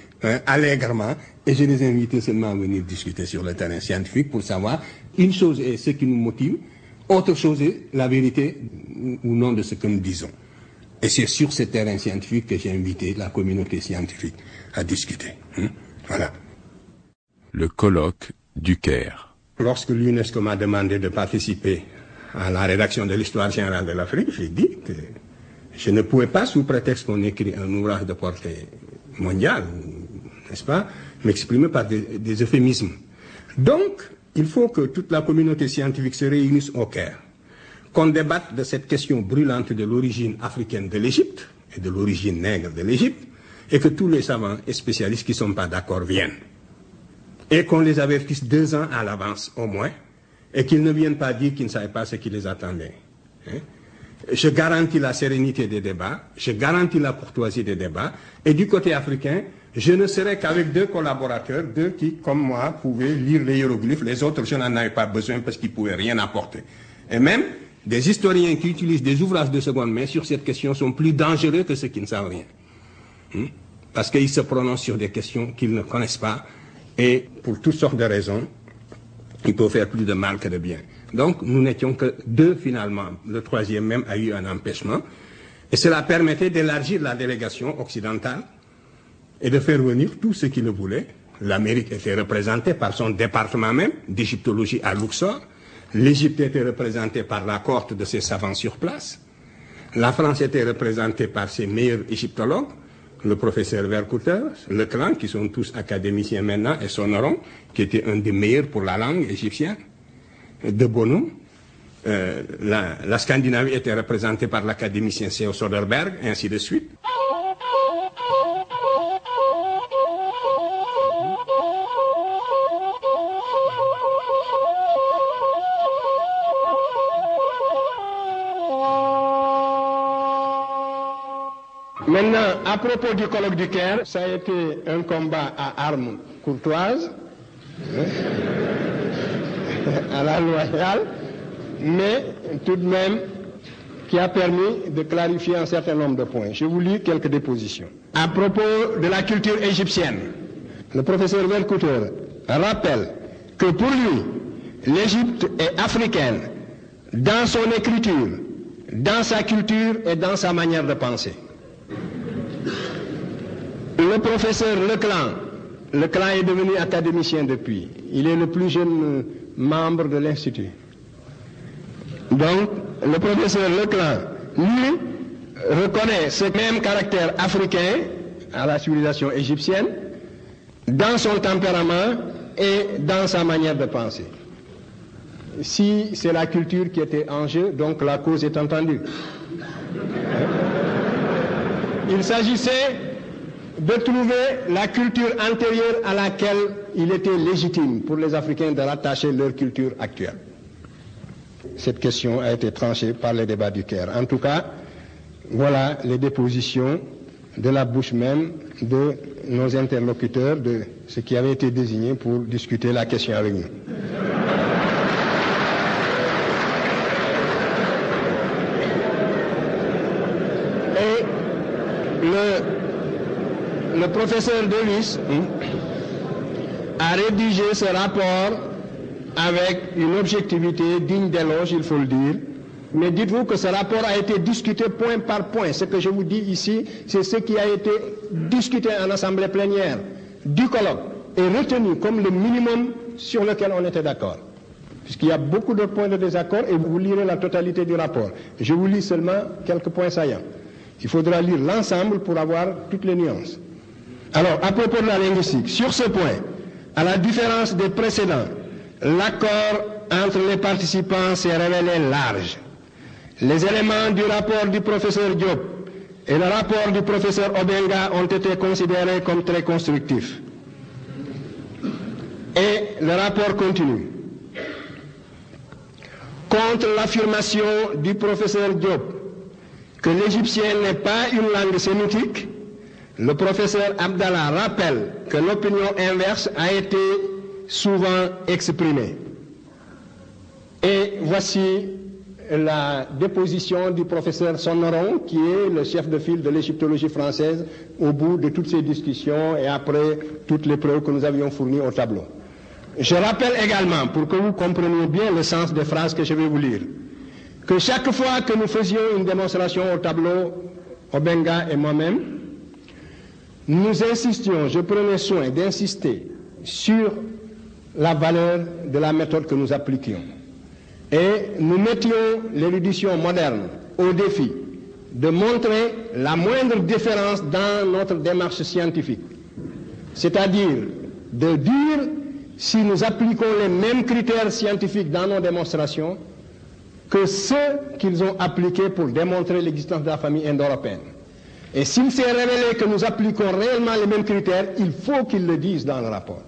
allègrement et je les invitais seulement à venir discuter sur le terrain scientifique pour savoir une chose est ce qui nous motive, autre chose est la vérité ou non de ce que nous disons. Et c'est sur ce terrain scientifique que j'ai invité la communauté scientifique à discuter. Voilà. Le colloque du Caire. Lorsque l'UNESCO m'a demandé de participer à la rédaction de l'histoire générale de l'Afrique, j'ai dit que je ne pouvais pas, sous prétexte qu'on écrit un ouvrage de portée mondiale, n'est-ce pas, m'exprimer par des euphémismes. Donc, il faut que toute la communauté scientifique se réunisse au Caire, qu'on débatte de cette question brûlante de l'origine africaine de l'Égypte et de l'origine nègre de l'Égypte, et que tous les savants et spécialistes qui ne sont pas d'accord viennent. Et qu'on les avertisse 2 ans à l'avance au moins, et qu'ils ne viennent pas dire qu'ils ne savaient pas ce qui les attendait. Je garantis la sérénité des débats, je garantis la courtoisie des débats, et du côté africain, je ne serai qu'avec 2 collaborateurs, 2 qui, comme moi, pouvaient lire les hiéroglyphes, les autres, je n'en avais pas besoin parce qu'ils ne pouvaient rien apporter. Et même, des historiens qui utilisent des ouvrages de seconde main sur cette question sont plus dangereux que ceux qui ne savent rien. Parce qu'ils se prononcent sur des questions qu'ils ne connaissent pas, et pour toutes sortes de raisons, ils peuvent faire plus de mal que de bien. Donc, nous n'étions que 2 finalement. Le 3e même a eu un empêchement. Et cela permettait d'élargir la délégation occidentale et de faire venir tous ceux qui le voulaient. L'Amérique était représentée par son département même d'égyptologie à Luxor. L'Égypte était représentée par la cohorte de ses savants sur place. La France était représentée par ses meilleurs égyptologues, le professeur Vercouter, Leclan, qui sont tous académiciens maintenant, et Sonoron, qui était un des meilleurs pour la langue égyptienne, de Bonhomme. La Scandinavie était représentée par l'académicien C.O. Soderberg, et ainsi de suite. Maintenant, à propos du colloque du Caire, ça a été un combat à armes courtoises, à la loyale, mais tout de même qui a permis de clarifier un certain nombre de points. Je vous lis quelques dépositions. À propos de la culture égyptienne, le professeur Vercouter rappelle que pour lui, l'Égypte est africaine dans son écriture, dans sa culture et dans sa manière de penser. Le professeur Leclan est devenu académicien depuis. Il est le plus jeune membre de l'Institut. Donc, le professeur Leclan, lui, reconnaît ce même caractère africain à la civilisation égyptienne dans son tempérament et dans sa manière de penser. Si c'est la culture qui était en jeu, donc la cause est entendue. Il s'agissait de trouver la culture antérieure à laquelle il était légitime pour les Africains de rattacher leur culture actuelle. Cette question a été tranchée par les débats du Caire. En tout cas, voilà les dépositions de la bouche même de nos interlocuteurs, de ceux qui avaient été désignés pour discuter la question avec nous. Et le professeur Delis a rédigé ce rapport avec une objectivité digne d'éloge, il faut le dire. Mais dites-vous que ce rapport a été discuté point par point. Ce que je vous dis ici, c'est ce qui a été discuté en assemblée plénière du colloque et retenu comme le minimum sur lequel on était d'accord. Puisqu'il y a beaucoup de points de désaccord et vous lirez la totalité du rapport. Je vous lis seulement quelques points saillants. Il faudra lire l'ensemble pour avoir toutes les nuances. Alors, à propos de la linguistique, sur ce point, à la différence des précédents, l'accord entre les participants s'est révélé large. Les éléments du rapport du professeur Diop et le rapport du professeur Obenga ont été considérés comme très constructifs. Et le rapport continue. Contre l'affirmation du professeur Diop que l'égyptien n'est pas une langue sémitique, le professeur Abdallah rappelle que l'opinion inverse a été souvent exprimée. Et voici la déposition du professeur Sonoron, qui est le chef de file de l'égyptologie française, au bout de toutes ces discussions et après toutes les preuves que nous avions fournies au tableau. Je rappelle également, pour que vous compreniez bien le sens des phrases que je vais vous lire, que chaque fois que nous faisions une démonstration au tableau Obenga et moi-même, nous insistions, je prenais soin d'insister sur la valeur de la méthode que nous appliquions. Et nous mettions l'érudition moderne au défi de montrer la moindre différence dans notre démarche scientifique. C'est-à-dire de dire si nous appliquons les mêmes critères scientifiques dans nos démonstrations que ceux qu'ils ont appliqués pour démontrer l'existence de la famille indo-européenne. Et s'il s'est révélé que nous appliquons réellement les mêmes critères, il faut qu'ils le disent dans le rapport.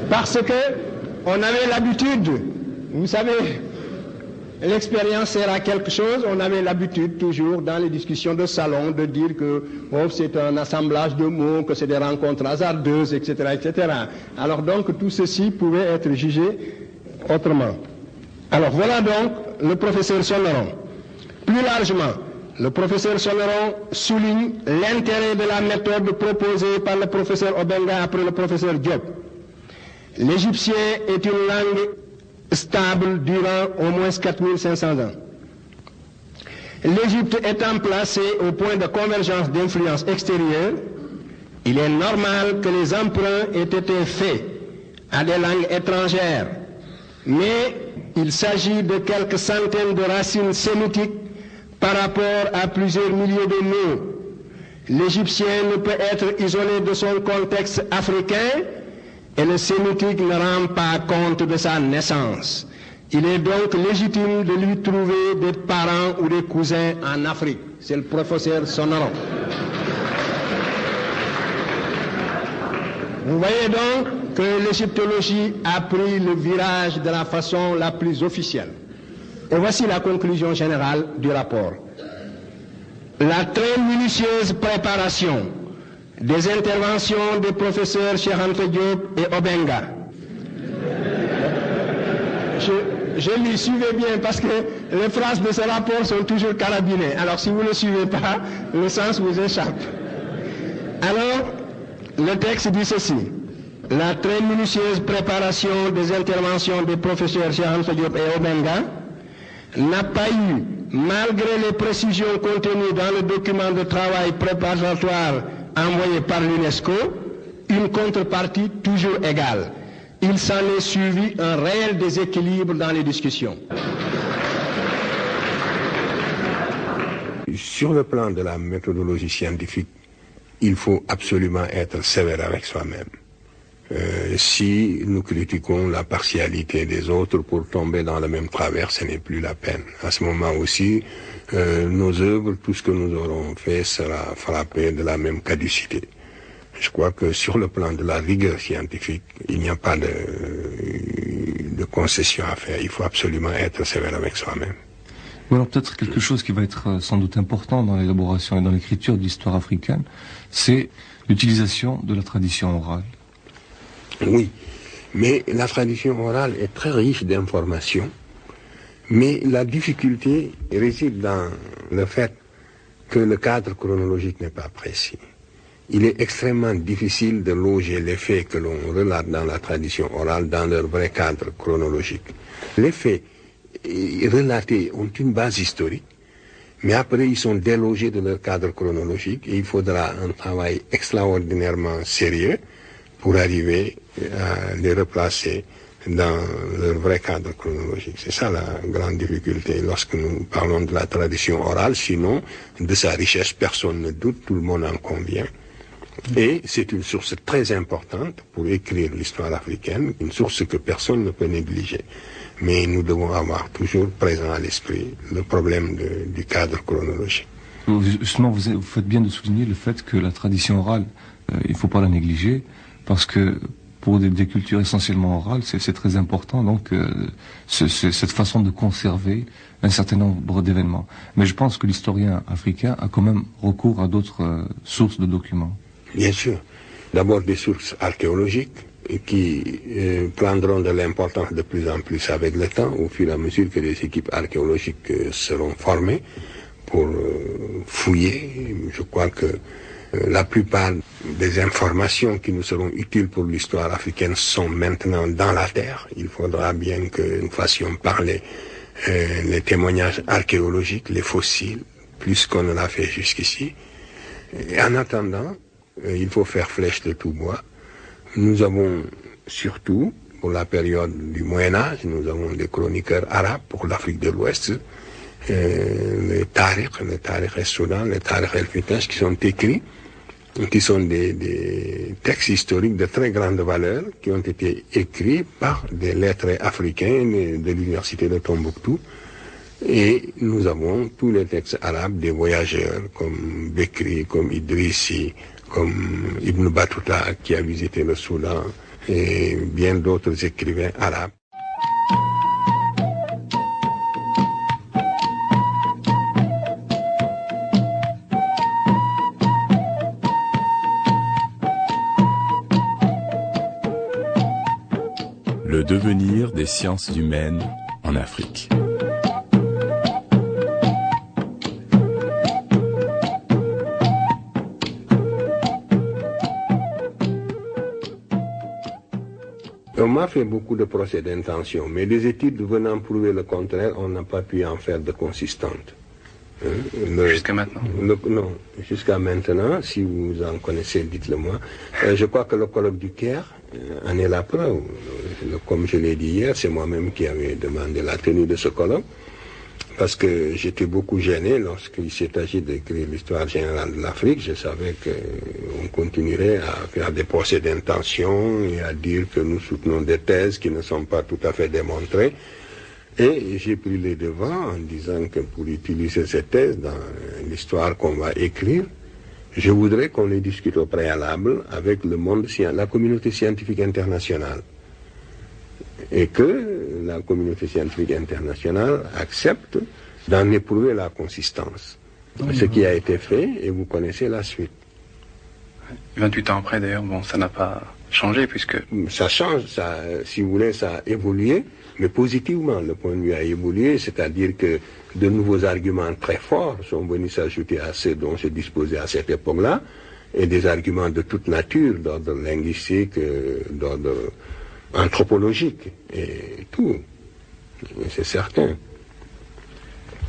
Parce que on avait l'habitude, vous savez, l'expérience sert à quelque chose, on avait l'habitude toujours dans les discussions de salon de dire que c'est un assemblage de mots, que c'est des rencontres hasardeuses, etc., etc. Alors donc tout ceci pouvait être jugé autrement. Alors voilà donc le professeur Sonneron. Plus largement, le professeur Sonneron souligne l'intérêt de la méthode proposée par le professeur Obenga après le professeur Diop. L'égyptien est une langue stable durant au moins 4500 ans. L'Égypte étant placée au point de convergence d'influence extérieure, il est normal que les emprunts aient été faits à des langues étrangères, mais il s'agit de quelques centaines de racines sémitiques par rapport à plusieurs milliers de mots. L'égyptien ne peut être isolé de son contexte africain et le sémitique ne rend pas compte de sa naissance. Il est donc légitime de lui trouver des parents ou des cousins en Afrique. C'est le professeur Sonneron. Vous voyez donc que l'égyptologie a pris le virage de la façon la plus officielle. Et voici la conclusion générale du rapport. La très minutieuse préparation des interventions des professeurs Cheikh Anta Diop et Obenga. Je m'y suivais bien parce que les phrases de ce rapport sont toujours carabinées. Alors si vous ne le suivez pas, le sens vous échappe. Alors, le texte dit ceci. La très minutieuse préparation des interventions des professeurs Cheikh Anta Diop et Obenga n'a pas eu, malgré les précisions contenues dans le document de travail préparatoire envoyé par l'UNESCO, une contrepartie toujours égale. Il s'en est suivi un réel déséquilibre dans les discussions. Sur le plan de la méthodologie scientifique, il faut absolument être sévère avec soi-même. Si nous critiquons la partialité des autres pour tomber dans le même travers, ce n'est plus la peine. À ce moment aussi, nos œuvres, tout ce que nous aurons fait sera frappé de la même caducité. Je crois que sur le plan de la rigueur scientifique, il n'y a pas de concession à faire. Il faut absolument être sévère avec soi-même. Ou alors peut-être quelque chose qui va être sans doute important dans l'élaboration et dans l'écriture de l'histoire africaine, c'est l'utilisation de la tradition orale. Oui, mais la tradition orale est très riche d'informations, mais la difficulté réside dans le fait que le cadre chronologique n'est pas précis. Il est extrêmement difficile de loger les faits que l'on relate dans la tradition orale dans leur vrai cadre chronologique. Les faits relatés ont une base historique, mais après ils sont délogés de leur cadre chronologique et il faudra un travail extraordinairement sérieux pour arriver à les replacer dans leur vrai cadre chronologique. C'est ça la grande difficulté lorsque nous parlons de la tradition orale, sinon de sa richesse personne ne doute, tout le monde en convient. Et c'est une source très importante pour écrire l'histoire africaine, une source que personne ne peut négliger. Mais nous devons avoir toujours présent à l'esprit le problème du cadre chronologique. Justement, vous faites bien de souligner le fait que la tradition orale, il ne faut pas la négliger, parce que pour des cultures essentiellement orales, c'est très important, donc cette façon de conserver un certain nombre d'événements. Mais je pense que l'historien africain a quand même recours à d'autres sources de documents. Bien sûr. D'abord des sources archéologiques qui prendront de l'importance de plus en plus avec le temps, au fur et à mesure que les équipes archéologiques seront formées pour fouiller. Je crois que la plupart des informations qui nous seront utiles pour l'histoire africaine sont maintenant dans la terre. Il faudra bien que nous fassions parler les témoignages archéologiques, les fossiles, plus qu'on ne l'a fait jusqu'ici. Et en attendant, il faut faire flèche de tout bois. Nous avons surtout, pour la période du Moyen-Âge, nous avons des chroniqueurs arabes pour l'Afrique de l'Ouest, les Tariq el-Soudan, les Tariq el-Fitash, qui sont écrits, qui sont des textes historiques de très grande valeur, qui ont été écrits par des lettrés africains de l'université de Tombouctou. Et nous avons tous les textes arabes des voyageurs, comme Bekri, comme Idrissi, comme Ibn Battuta, qui a visité le Soudan, et bien d'autres écrivains arabes. Le devenir des sciences humaines en Afrique. On m'a fait beaucoup de procès d'intention, mais des études venant prouver le contraire, on n'a pas pu en faire de consistantes. Jusqu'à maintenant? Non, jusqu'à maintenant, si vous en connaissez, dites-le moi. Je crois que le colloque du Caire en est la preuve. Comme je l'ai dit hier, c'est moi-même qui avais demandé la tenue de ce colloque, parce que j'étais beaucoup gêné lorsqu'il s'est agi d'écrire l'histoire générale de l'Afrique. Je savais qu'on continuerait à faire des procès d'intention et à dire que nous soutenons des thèses qui ne sont pas tout à fait démontrées. Et j'ai pris les devants en disant que pour utiliser ces thèses dans l'histoire qu'on va écrire, je voudrais qu'on les discute au préalable avec le monde, la communauté scientifique internationale. Et que la communauté scientifique internationale accepte d'en éprouver la consistance. Ce qui a été fait, et vous connaissez la suite. 28 ans après, d'ailleurs, bon, ça n'a pas changé, puisque... Ça change, ça, si vous voulez, ça a évolué, mais positivement, le point de vue a évolué, c'est-à-dire que de nouveaux arguments très forts sont venus s'ajouter à ceux dont je disposais à cette époque-là, et des arguments de toute nature, d'ordre linguistique, d'ordre anthropologique, et tout. C'est certain.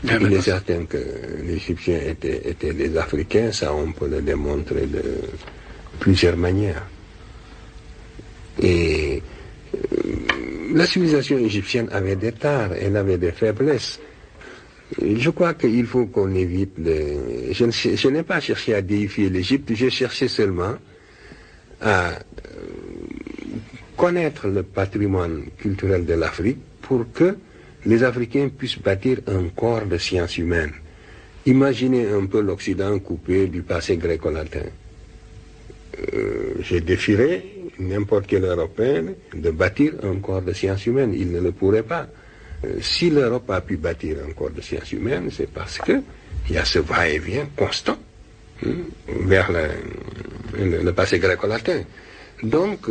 Il est certain que les Égyptiens étaient des Africains, ça on peut le démontrer de plusieurs manières. Et la civilisation égyptienne avait des tares, elle avait des faiblesses. Je crois qu'il faut qu'on évite de... Je n'ai pas cherché à déifier l'Égypte, j'ai cherché seulement à connaître le patrimoine culturel de l'Afrique pour que les Africains puissent bâtir un corps de sciences humaines. Imaginez un peu l'Occident coupé du passé gréco-latin. J'ai défié n'importe quel Européen de bâtir un corps de sciences humaines. Il ne le pourrait pas. Si l'Europe a pu bâtir un corps de sciences humaines, c'est parce qu'il y a ce va-et-vient constant vers le passé gréco-latin. Donc,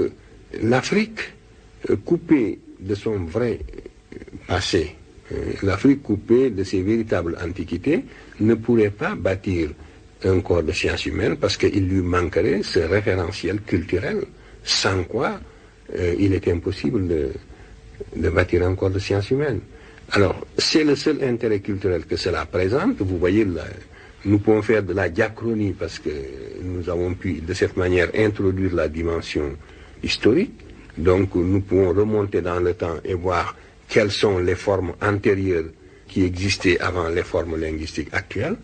l'Afrique coupée de son vrai passé, l'Afrique coupée de ses véritables antiquités, ne pourrait pas bâtir un corps de sciences humaines parce qu'il lui manquerait ce référentiel culturel, sans quoi il est impossible de bâtir un corps de sciences humaines. Alors, c'est le seul intérêt culturel que cela présente. Vous voyez, là, nous pouvons faire de la diachronie parce que nous avons pu, de cette manière, introduire la dimension historique. Donc, nous pouvons remonter dans le temps et voir quelles sont les formes antérieures qui existaient avant les formes linguistiques actuelles.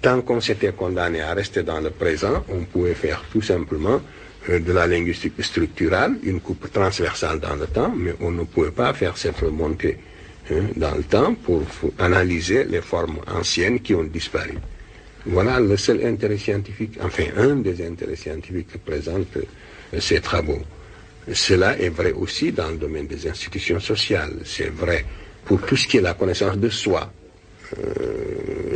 Tant qu'on s'était condamné à rester dans le présent, on pouvait faire tout simplement de la linguistique structurale, une coupe transversale dans le temps, mais on ne pouvait pas faire cette remontée dans le temps pour analyser les formes anciennes qui ont disparu. Voilà le seul intérêt scientifique, enfin un des intérêts scientifiques que présentent ces travaux. Cela est vrai aussi dans le domaine des institutions sociales, c'est vrai pour tout ce qui est la connaissance de soi.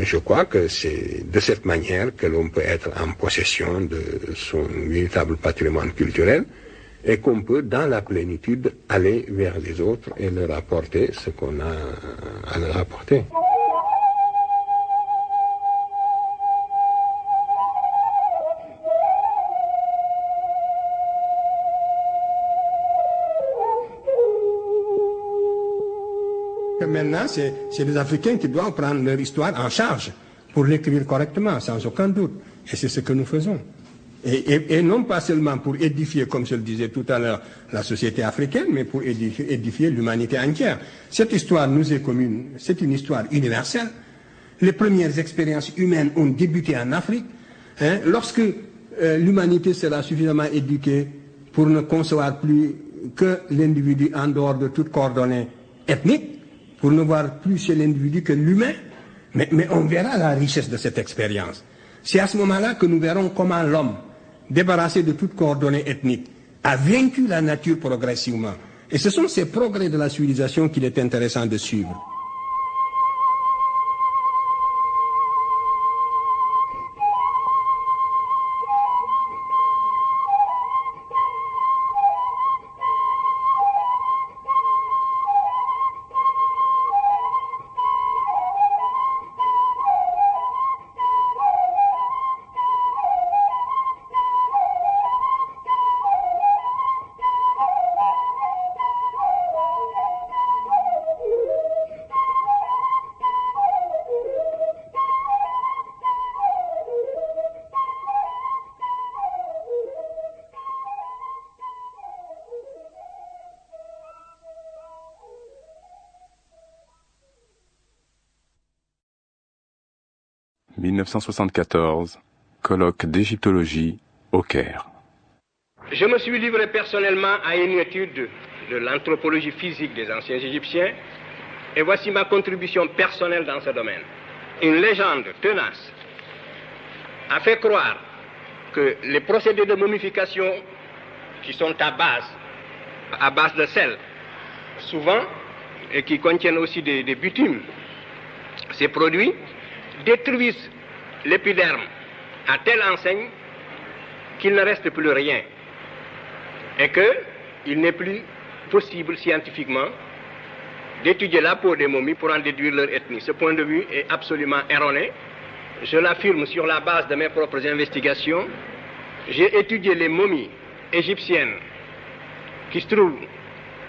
Je crois que c'est de cette manière que l'on peut être en possession de son véritable patrimoine culturel et qu'on peut, dans la plénitude, aller vers les autres et leur apporter ce qu'on a à leur apporter. maintenant, c'est les Africains qui doivent prendre leur histoire en charge pour l'écrire correctement, sans aucun doute. Et c'est ce que nous faisons. Et non pas seulement pour édifier, comme je le disais tout à l'heure, la société africaine, mais pour édifier l'humanité entière. Cette histoire nous est commune, c'est une histoire universelle. Les premières expériences humaines ont débuté en Afrique. Lorsque l'humanité sera suffisamment éduquée pour ne concevoir plus que l'individu en dehors de toute coordonnée ethnique, pour ne voir plus chez l'individu que l'humain, mais on verra la richesse de cette expérience. C'est à ce moment-là que nous verrons comment l'homme, débarrassé de toute coordonnée ethnique, a vaincu la nature progressivement. Et ce sont ces progrès de la civilisation qu'il est intéressant de suivre. « 1974, colloque d'égyptologie au Caire. Je me suis livré personnellement à une étude de l'anthropologie physique des anciens Égyptiens et voici ma contribution personnelle dans ce domaine. Une légende tenace a fait croire que les procédés de momification qui sont à base de sel, souvent, et qui contiennent aussi des bitumes, ces produits détruisent l'épiderme à telle enseigne qu'il ne reste plus rien et qu'il n'est plus possible scientifiquement d'étudier la peau des momies pour en déduire leur ethnie. Ce point de vue est absolument erroné. Je l'affirme sur la base de mes propres investigations. J'ai étudié les momies égyptiennes qui se trouvent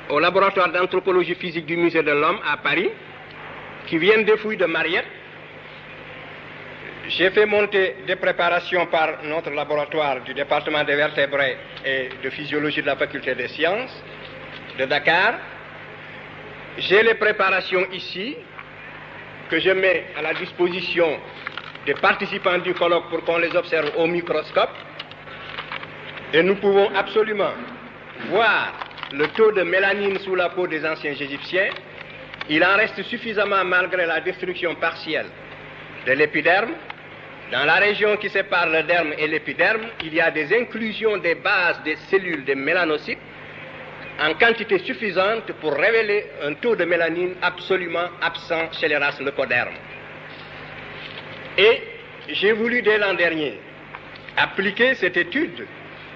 au laboratoire d'anthropologie physique du Musée de l'Homme à Paris, qui viennent des fouilles de Mariette. J'ai fait monter des préparations par notre laboratoire du département des vertébrés et de physiologie de la faculté des sciences de Dakar. J'ai les préparations ici que je mets à la disposition des participants du colloque pour qu'on les observe au microscope. Et nous pouvons absolument voir le taux de mélanine sous la peau des anciens Égyptiens. Il en reste suffisamment malgré la destruction partielle de l'épiderme. Dans la région qui sépare le derme et l'épiderme, il y a des inclusions des bases des cellules des mélanocytes en quantité suffisante pour révéler un taux de mélanine absolument absent chez les races leucodermes. Et j'ai voulu dès l'an dernier appliquer cette étude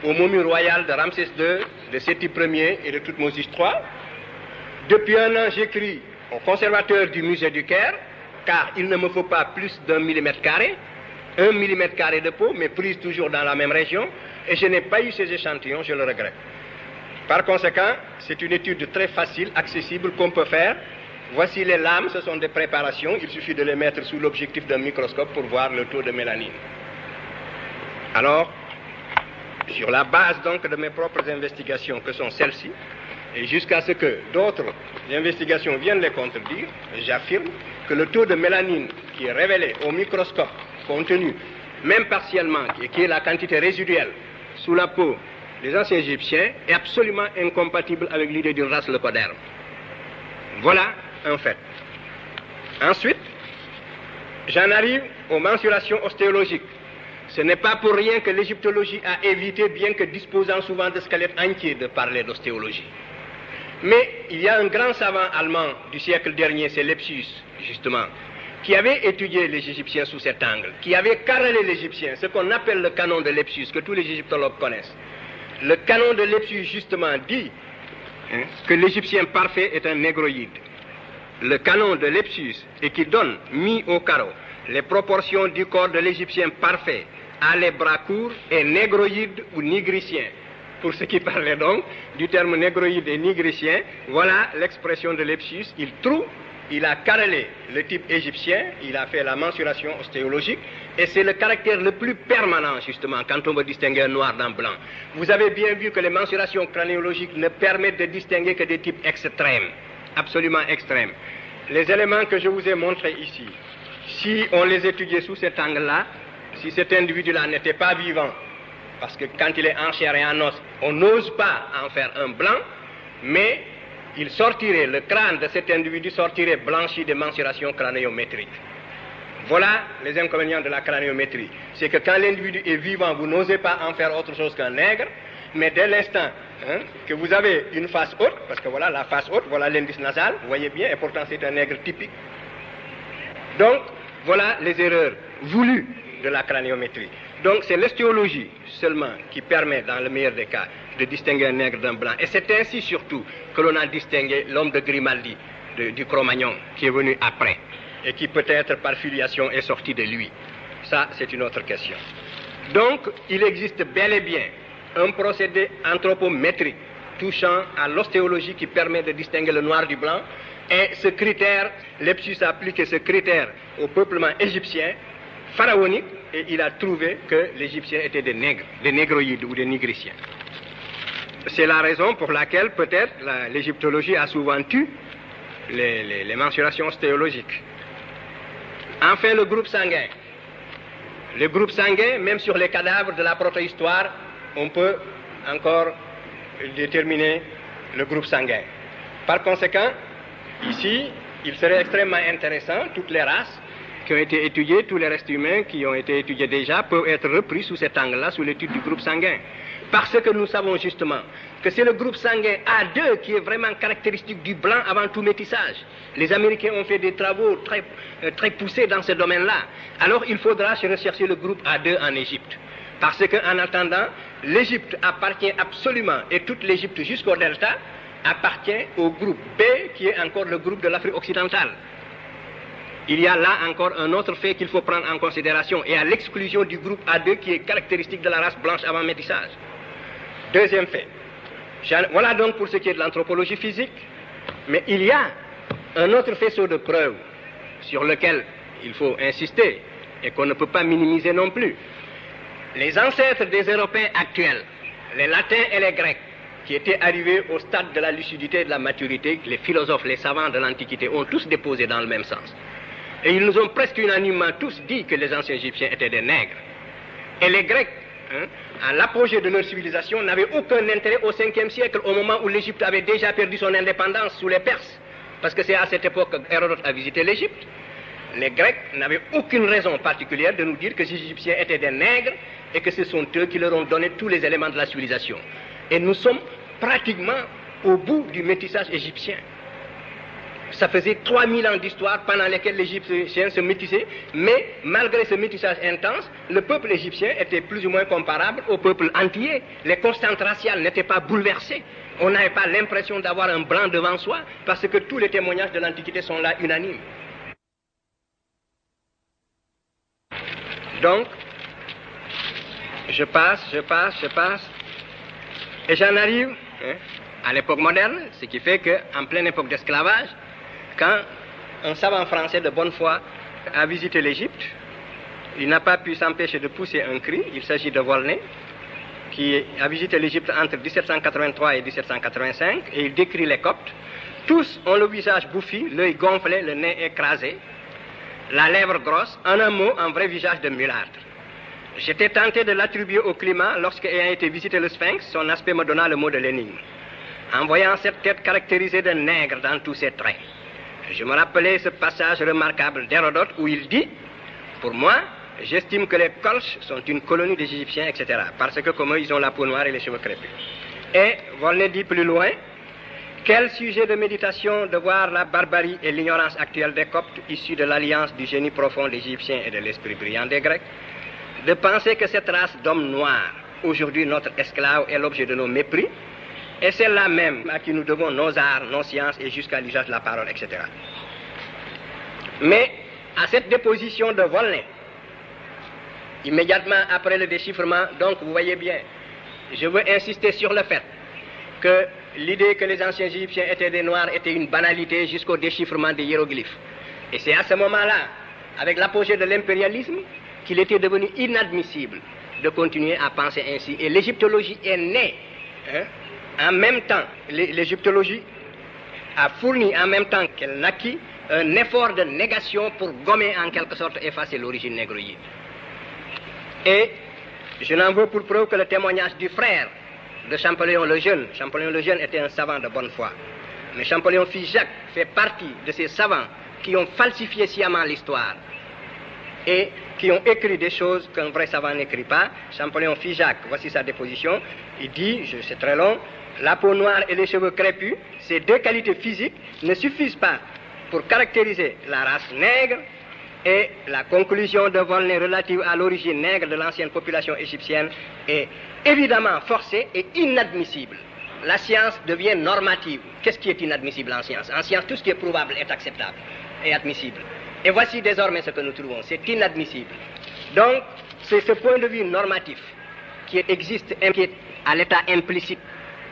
aux momies royales de Ramsès II, de Séti Ier et de Toutmoses III. Depuis un an, j'écris au conservateur du musée du Caire, car il ne me faut pas plus d'1 mm², 1 mm² de peau, mais prise toujours dans la même région, et je n'ai pas eu ces échantillons, je le regrette. Par conséquent, c'est une étude très facile, accessible, qu'on peut faire. Voici les lames, ce sont des préparations, il suffit de les mettre sous l'objectif d'un microscope pour voir le taux de mélanine. Alors, sur la base donc de mes propres investigations, que sont celles-ci, et jusqu'à ce que d'autres investigations viennent les contredire, j'affirme que le taux de mélanine qui est révélé au microscope, contenu même partiellement, et qui est la quantité résiduelle sous la peau des anciens Égyptiens, est absolument incompatible avec l'idée d'une race leucoderme. Voilà un fait. Ensuite, j'en arrive aux mensurations ostéologiques. Ce n'est pas pour rien que l'égyptologie a évité, bien que disposant souvent de squelettes entiers, de parler d'ostéologie. Mais il y a un grand savant allemand du siècle dernier, c'est Lepsius, justement, qui avait étudié les Égyptiens sous cet angle, qui avait carrelé l'Égyptien, ce qu'on appelle le canon de Lepsius, que tous les égyptologues connaissent. Le canon de Lepsius, justement, dit que l'Égyptien parfait est un négroïde. Le canon de Lepsius, et qui donne, mis au carreau, les proportions du corps de l'Égyptien parfait à les bras courts est négroïde ou nigricien. Pour ceux qui parlaient donc du terme négroïde et nigricien, voilà l'expression de Lepsius. Il trouve il a carrelé le type égyptien, il a fait la mensuration ostéologique, et c'est le caractère le plus permanent, justement, quand on veut distinguer un noir d'un blanc. Vous avez bien vu que les mensurations craniologiques ne permettent de distinguer que des types extrêmes, absolument extrêmes. Les éléments que je vous ai montrés ici, si on les étudiait sous cet angle-là, si cet individu-là n'était pas vivant, parce que quand il est en chair et en os, on n'ose pas en faire un blanc, mais il sortirait, le crâne de cet individu sortirait blanchi de mensurations crâniométriques. Voilà les inconvénients de la craniométrie. C'est que quand l'individu est vivant, vous n'osez pas en faire autre chose qu'un nègre, mais dès l'instant que vous avez une face haute, parce que voilà la face haute, voilà l'indice nasal, vous voyez bien, et pourtant c'est un nègre typique. Donc, voilà les erreurs voulues de la craniométrie. Donc, c'est l'ostéologie seulement qui permet, dans le meilleur des cas, de distinguer un nègre d'un blanc. Et c'est ainsi surtout que l'on a distingué l'homme de Grimaldi, du Cro-Magnon, qui est venu après, et qui peut-être par filiation est sorti de lui. Ça, c'est une autre question. Donc, il existe bel et bien un procédé anthropométrique touchant à l'ostéologie qui permet de distinguer le noir du blanc. Et ce critère, Lepsius a appliqué ce critère au peuplement égyptien pharaonique, et il a trouvé que les Égyptiens étaient des nègres, des négroïdes ou des nigriciens. C'est la raison pour laquelle peut-être l'égyptologie a souvent tué les mensurations ostéologiques. Enfin, le groupe sanguin. Le groupe sanguin, même sur les cadavres de la protohistoire, on peut encore déterminer le groupe sanguin. Par conséquent, ici, il serait extrêmement intéressant, toutes les races qui ont été étudiées, tous les restes humains qui ont été étudiés déjà, peuvent être repris sous cet angle-là, sous l'étude du groupe sanguin. Parce que nous savons justement que c'est le groupe sanguin A2 qui est vraiment caractéristique du blanc avant tout métissage. Les Américains ont fait des travaux très poussés dans ce domaine-là. Alors il faudra rechercher le groupe A2 en Égypte. Parce qu'en attendant, l'Égypte appartient absolument, et toute l'Égypte jusqu'au delta, appartient au groupe B, qui est encore le groupe de l'Afrique occidentale. Il y a là encore un autre fait qu'il faut prendre en considération, et à l'exclusion du groupe A2 qui est caractéristique de la race blanche avant métissage. Deuxième fait. Voilà donc pour ce qui est de l'anthropologie physique. Mais il y a un autre faisceau de preuves sur lequel il faut insister et qu'on ne peut pas minimiser non plus. Les ancêtres des Européens actuels, les Latins et les Grecs, qui étaient arrivés au stade de la lucidité et de la maturité, les philosophes, les savants de l'Antiquité ont tous déposé dans le même sens. Et ils nous ont presque unanimement tous dit que les anciens Égyptiens étaient des nègres. Et les Grecs, à l'apogée de leur civilisation, n'avaient aucun intérêt au 5e siècle, au moment où l'Égypte avait déjà perdu son indépendance sous les Perses. Parce que c'est à cette époque qu'Hérodote a visité l'Égypte. Les Grecs n'avaient aucune raison particulière de nous dire que les Égyptiens étaient des nègres et que ce sont eux qui leur ont donné tous les éléments de la civilisation. Et nous sommes pratiquement au bout du métissage égyptien. Ça faisait 3000 ans d'histoire pendant lesquelles les Égyptiens se métissaient, mais malgré ce métissage intense, le peuple égyptien était plus ou moins comparable au peuple antillais. Les constantes raciales n'étaient pas bouleversées. On n'avait pas l'impression d'avoir un blanc devant soi, parce que tous les témoignages de l'Antiquité sont là unanimes. Donc, je passe, et j'en arrive à l'époque moderne, ce qui fait qu'en pleine époque d'esclavage, quand un savant français de bonne foi a visité l'Égypte, il n'a pas pu s'empêcher de pousser un cri. Il s'agit de Volney, qui a visité l'Égypte entre 1783 et 1785, et il décrit les Coptes. Tous ont le visage bouffi, l'œil gonflé, le nez écrasé, la lèvre grosse, en un mot, un vrai visage de mulâtre. J'étais tenté de l'attribuer au climat lorsque, ayant été visiter le Sphinx, son aspect me donna le mot de l'énigme. En voyant cette tête caractérisée de nègre dans tous ses traits, je me rappelais ce passage remarquable d'Hérodote où il dit, pour moi, j'estime que les Colches sont une colonie des Égyptiens, etc. Parce que comme eux, ils ont la peau noire et les cheveux crépus. Et Volney dit plus loin, quel sujet de méditation de voir la barbarie et l'ignorance actuelle des Coptes, issus de l'alliance du génie profond des Égyptiens et de l'esprit brillant des Grecs, de penser que cette race d'hommes noirs, aujourd'hui notre esclave, est l'objet de nos mépris, et c'est là même à qui nous devons nos arts, nos sciences et jusqu'à l'usage de la parole, etc. Mais à cette déposition de Volney, immédiatement après le déchiffrement, donc vous voyez bien, je veux insister sur le fait que l'idée que les anciens Égyptiens étaient des Noirs était une banalité jusqu'au déchiffrement des hiéroglyphes. Et c'est à ce moment-là, avec l'apogée de l'impérialisme, qu'il était devenu inadmissible de continuer à penser ainsi. Et l'égyptologie est née en même temps. L'égyptologie a fourni en même temps qu'elle naquit un effort de négation pour gommer en quelque sorte, effacer l'origine négroïde. Et je n'en veux pour preuve que le témoignage du frère de Champollion le Jeune. Champollion le Jeune était un savant de bonne foi. Mais Champollion fils Jacques fait partie de ces savants qui ont falsifié sciemment l'histoire et qui ont écrit des choses qu'un vrai savant n'écrit pas. Champollion fils Jacques, voici sa déposition. Il dit, c'est très long, la peau noire et les cheveux crépus, ces deux qualités physiques ne suffisent pas pour caractériser la race nègre, et la conclusion de Volney relative à l'origine nègre de l'ancienne population égyptienne est évidemment forcée et inadmissible. La science devient normative. Qu'est-ce qui est inadmissible en science? En science, tout ce qui est prouvable est acceptable et admissible. Et voici désormais ce que nous trouvons. C'est inadmissible. Donc, c'est ce point de vue normatif qui existe, qui est à l'état implicite,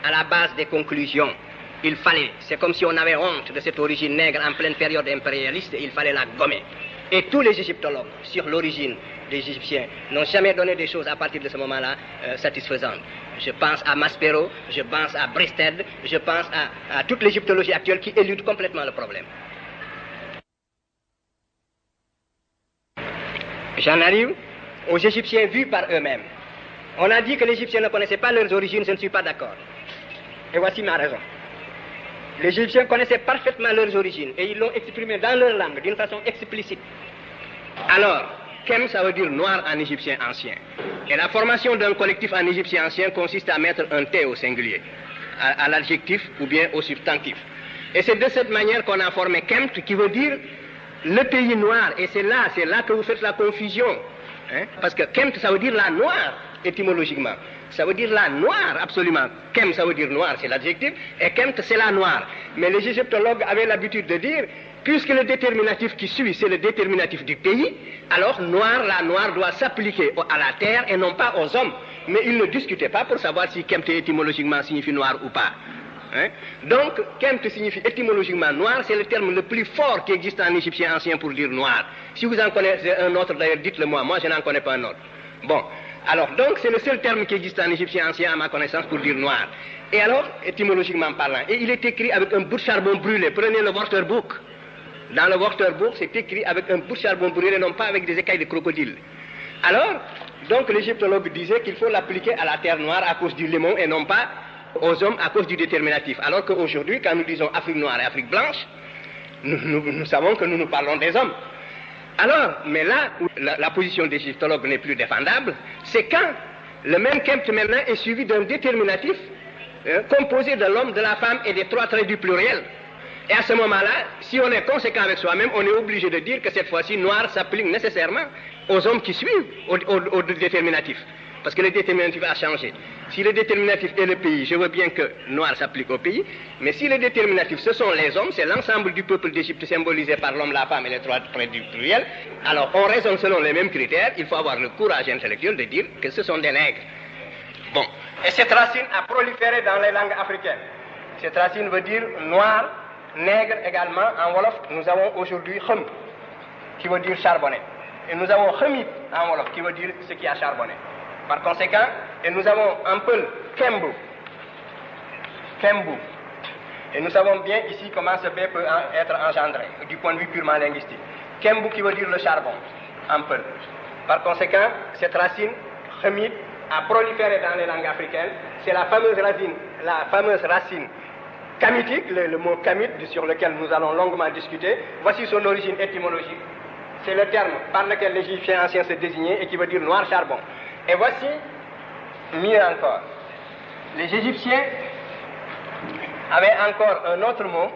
à la base des conclusions. Il fallait, c'est comme si on avait honte de cette origine nègre en pleine période impérialiste, et il fallait la gommer. Et tous les égyptologues sur l'origine des Égyptiens n'ont jamais donné des choses à partir de ce moment-là satisfaisantes. Je pense à Maspero, je pense à Breasted, je pense à toute l'égyptologie actuelle qui élude complètement le problème. J'en arrive aux Égyptiens vus par eux-mêmes. On a dit que les Égyptiens ne connaissaient pas leurs origines, je ne suis pas d'accord. Et voici ma raison. Les Égyptiens connaissaient parfaitement leurs origines et ils l'ont exprimé dans leur langue d'une façon explicite. Alors, Kem, ça veut dire noir en égyptien ancien. Et la formation d'un collectif en égyptien ancien consiste à mettre un T au singulier, à l'adjectif ou bien au substantif. Et c'est de cette manière qu'on a formé Kemt, qui veut dire le pays noir. Et c'est là que vous faites la confusion. Parce que Kemt, ça veut dire la noire, étymologiquement. Ça veut dire la noire, absolument. Kem, ça veut dire noir, c'est l'adjectif, et Kemt, c'est la noire. Mais les égyptologues avaient l'habitude de dire, puisque le déterminatif qui suit, c'est le déterminatif du pays, alors la noire doit s'appliquer à la terre et non pas aux hommes. Mais ils ne discutaient pas pour savoir si Kemt étymologiquement signifie noir ou pas. Donc, Kemt signifie étymologiquement noir, c'est le terme le plus fort qui existe en égyptien ancien pour dire noir. Si vous en connaissez un autre d'ailleurs, dites-le moi, je n'en connais pas un autre. Bon. Alors, donc, c'est le seul terme qui existe en égyptien ancien, à ma connaissance, pour dire noir. Et alors, étymologiquement parlant, et il est écrit avec un bout de charbon brûlé. Prenez le Wörterbuch. Dans le Wörterbuch, c'est écrit avec un bout de charbon brûlé, non pas avec des écailles de crocodile. Alors, donc, l'égyptologue disait qu'il faut l'appliquer à la terre noire à cause du limon et non pas aux hommes à cause du déterminatif. Alors qu'aujourd'hui, quand nous disons Afrique noire et Afrique blanche, nous savons que nous parlons des hommes. Alors, mais là où la position des égyptologues n'est plus défendable, c'est quand le même Kemt maintenant est suivi d'un déterminatif composé de l'homme, de la femme et des trois traits du pluriel. Et à ce moment-là, si on est conséquent avec soi-même, on est obligé de dire que cette fois-ci, noir s'applique nécessairement aux hommes qui suivent au déterminatif. Parce que le déterminatif a changé. Si le déterminatif est le pays, je veux bien que noir s'applique au pays, mais si le déterminatif, ce sont les hommes, c'est l'ensemble du peuple d'Égypte symbolisé par l'homme, la femme et les trois traits du pluriel, alors on raisonne selon les mêmes critères, il faut avoir le courage intellectuel de dire que ce sont des nègres. Bon. Et cette racine a proliféré dans les langues africaines. Cette racine veut dire noir, nègre également. En Wolof, nous avons aujourd'hui Khem, qui veut dire charbonné. Et nous avons Khemit en Wolof, qui veut dire ce qui a charbonné. Par conséquent, et nous avons un peu Kembu. Et nous savons bien ici comment ce fait peut être engendré, du point de vue purement linguistique. Kembu qui veut dire le charbon, un peu. Par conséquent, cette racine, Khemit, a proliféré dans les langues africaines. C'est la fameuse racine kamitique, le mot kamit, sur lequel nous allons longuement discuter. Voici son origine étymologique. C'est le terme par lequel les Égyptiens anciens se désignaient et qui veut dire noir charbon. Et voici, mieux encore, les Égyptiens avaient encore un autre mot,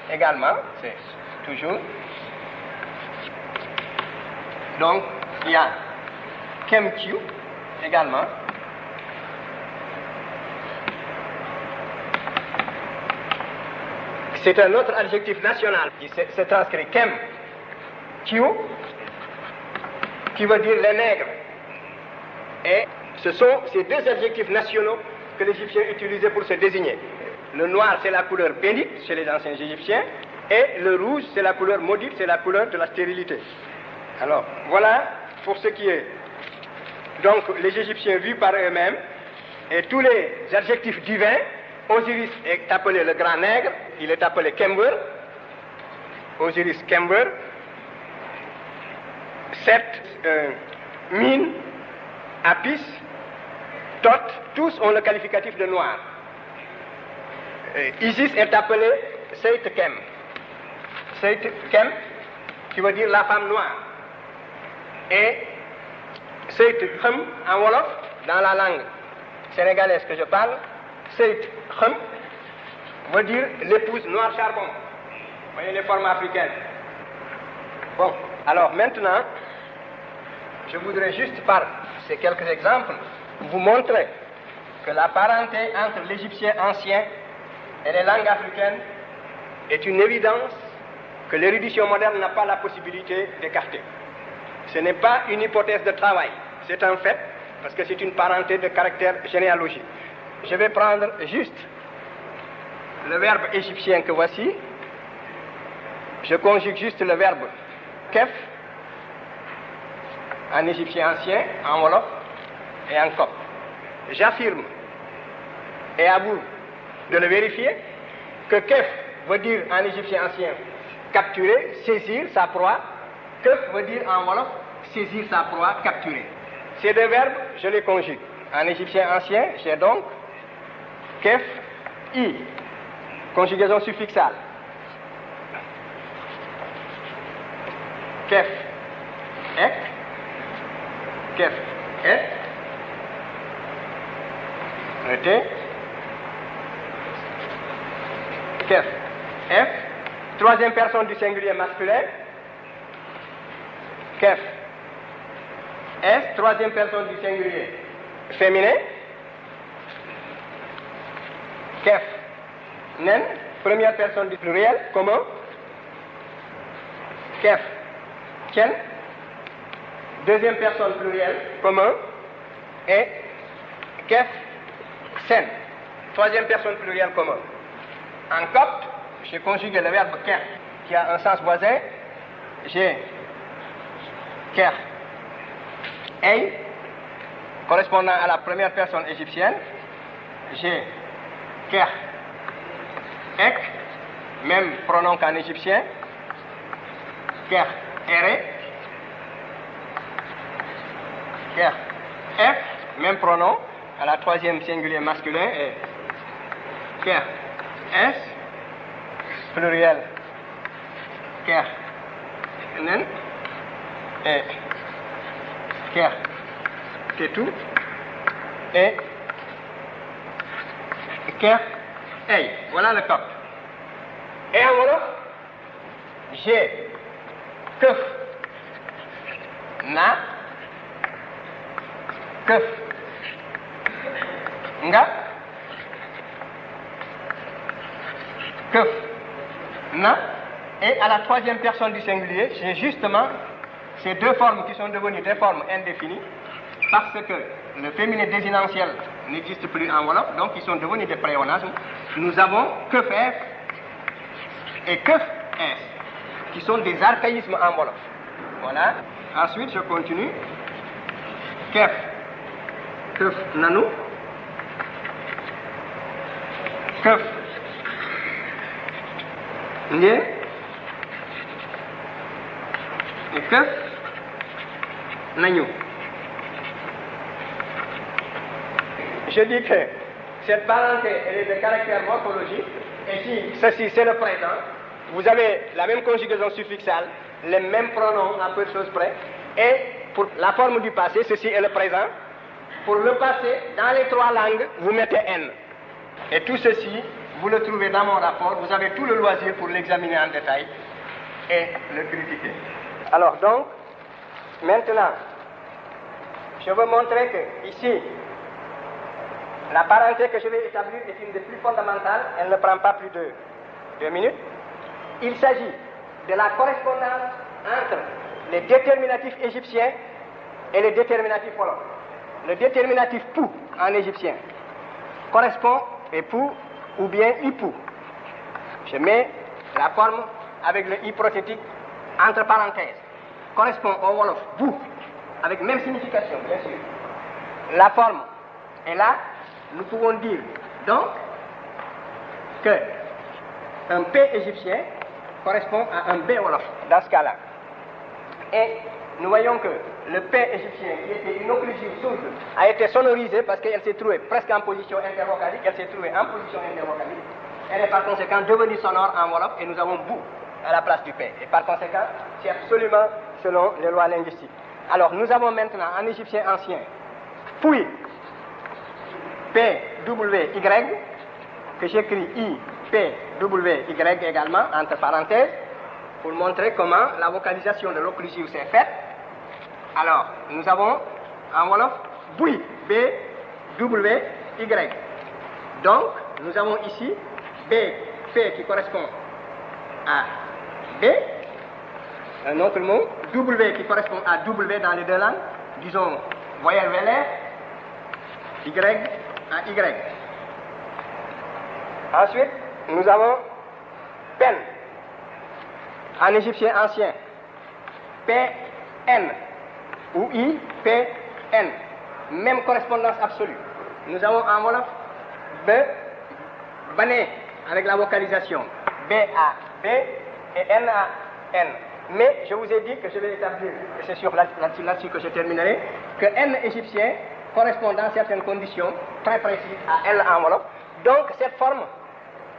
également, c'est toujours. Donc, il y a Kemkyu, également. C'est un autre adjectif national qui se transcrit Kem-Kyu, qui veut dire les nègres. Et ce sont ces deux adjectifs nationaux que l'Égyptien utilisait pour se désigner. Le noir, c'est la couleur bénite chez les anciens Égyptiens, et le rouge, c'est la couleur maudite, c'est la couleur de la stérilité. Alors, voilà pour ce qui est donc les Égyptiens vus par eux-mêmes, et tous les adjectifs divins. Osiris est appelé le grand nègre, il est appelé Kember, Osiris Kember. Set, Min, Apis, Thoth, tous ont le qualificatif de noir. Isis est appelé Seit Kem. Seit Kem, qui veut dire la femme noire. Et Seit Khem, en Wolof, dans la langue sénégalaise que je parle, Seit Khem veut dire l'épouse noire charbon. Vous voyez les formes africaines. Bon, alors maintenant, je voudrais juste par ces quelques exemples vous montrer que la parenté entre l'égyptien ancien et les langues africaines est une évidence que l'érudition moderne n'a pas la possibilité d'écarter. Ce n'est pas une hypothèse de travail, c'est un fait, parce que c'est une parenté de caractère généalogique. Je vais prendre juste le verbe égyptien que voici. Je conjugue juste le verbe kef en égyptien ancien, en wolof et en copte. J'affirme, et à vous de le vérifier, que kef veut dire en égyptien ancien capturer, saisir sa proie. Kef veut dire en wolof saisir sa proie, capturer. Ces deux verbes, je les conjugue. En égyptien ancien, j'ai donc kef, i, conjugaison suffixale. Kef, ek, kef, et, le T, kef, f, troisième personne du singulier masculin, kef, s, troisième personne du singulier féminin, kef, nen, première personne du pluriel commun, kef, ken, deuxième personne pluriel commun, et kef, sen, troisième personne pluriel commun. En copte, j'ai conjugué le verbe ker, qui a un sens voisin. J'ai ker, ei, correspondant à la première personne égyptienne. J'ai ker, ek, même pronom qu'en égyptien. Ker, ere, ker, f, même pronom à la troisième singulier masculin, et ker, s, pluriel, ker, nen, et ker, ketou, et ker, ei. Voilà le copte. Et en wolof, j'ai keuf, na, keuf, nga, keuf, na, et à la troisième personne du singulier, j'ai justement ces deux formes qui sont devenues des formes indéfinies parce que le féminin désinentiel n'existe plus en wolof, donc ils sont devenus des préonasmes. Nous avons keuf f et keuf s qui sont des archaïsmes en wolof. Voilà. Ensuite, je continue. Kef, keuf nanu, keuf Ndé et keuf nañu. Je dis que cette parenté elle est de caractère morphologique, et si ceci c'est le présent, vous avez la même conjugaison suffixale, les mêmes pronoms à peu de choses près, et pour la forme du passé, ceci est le présent. Pour le passé, dans les trois langues, vous mettez N. Et tout ceci, vous le trouvez dans mon rapport, vous avez tout le loisir pour l'examiner en détail et le critiquer. Alors donc, maintenant, je veux montrer que ici, la parenté que je vais établir est une des plus fondamentales, elle ne prend pas plus de 2 minutes. Il s'agit de la correspondance entre les déterminatifs égyptiens et les déterminatifs wolof. Le déterminatif pou en égyptien correspond, et pou ou bien Ipou. Je mets la forme avec le I prothétique entre parenthèses. Correspond au Wolof Bou, avec même signification, bien sûr. La forme est là. Nous pouvons dire donc que un P égyptien correspond à un B Wolof dans ce cas-là. Et nous voyons que le P égyptien, qui était une occlusive sourde, a été sonorisé parce qu'elle s'est trouvée presque en position intervocalique, elle s'est trouvée en position intervocalique. Elle est par conséquent devenue sonore en Wolof et nous avons Bou à la place du P. Et par conséquent, c'est absolument selon les lois linguistiques. Alors nous avons maintenant en égyptien ancien Pouy, P, W, Y, que j'écris I, P, W, Y également, entre parenthèses, pour montrer comment la vocalisation de l'occlusive s'est faite. Alors, nous avons en Wolof Bouy, B, W, Y. Donc, nous avons ici B, P qui correspond à B, un autre mot, W qui correspond à W dans les deux langues, disons voyelle vélaire, Y à Y. Ensuite, nous avons pen, en égyptien ancien, P-N, ou I-P-N, même correspondance absolue. Nous avons en Wolof B, Bané, avec la vocalisation, B-A-B et N-A-N. Mais je vous ai dit que je vais établir, et c'est là-dessus que je terminerai, que N égyptien correspond dans certaines conditions très précises à L en Wolof. Donc cette forme,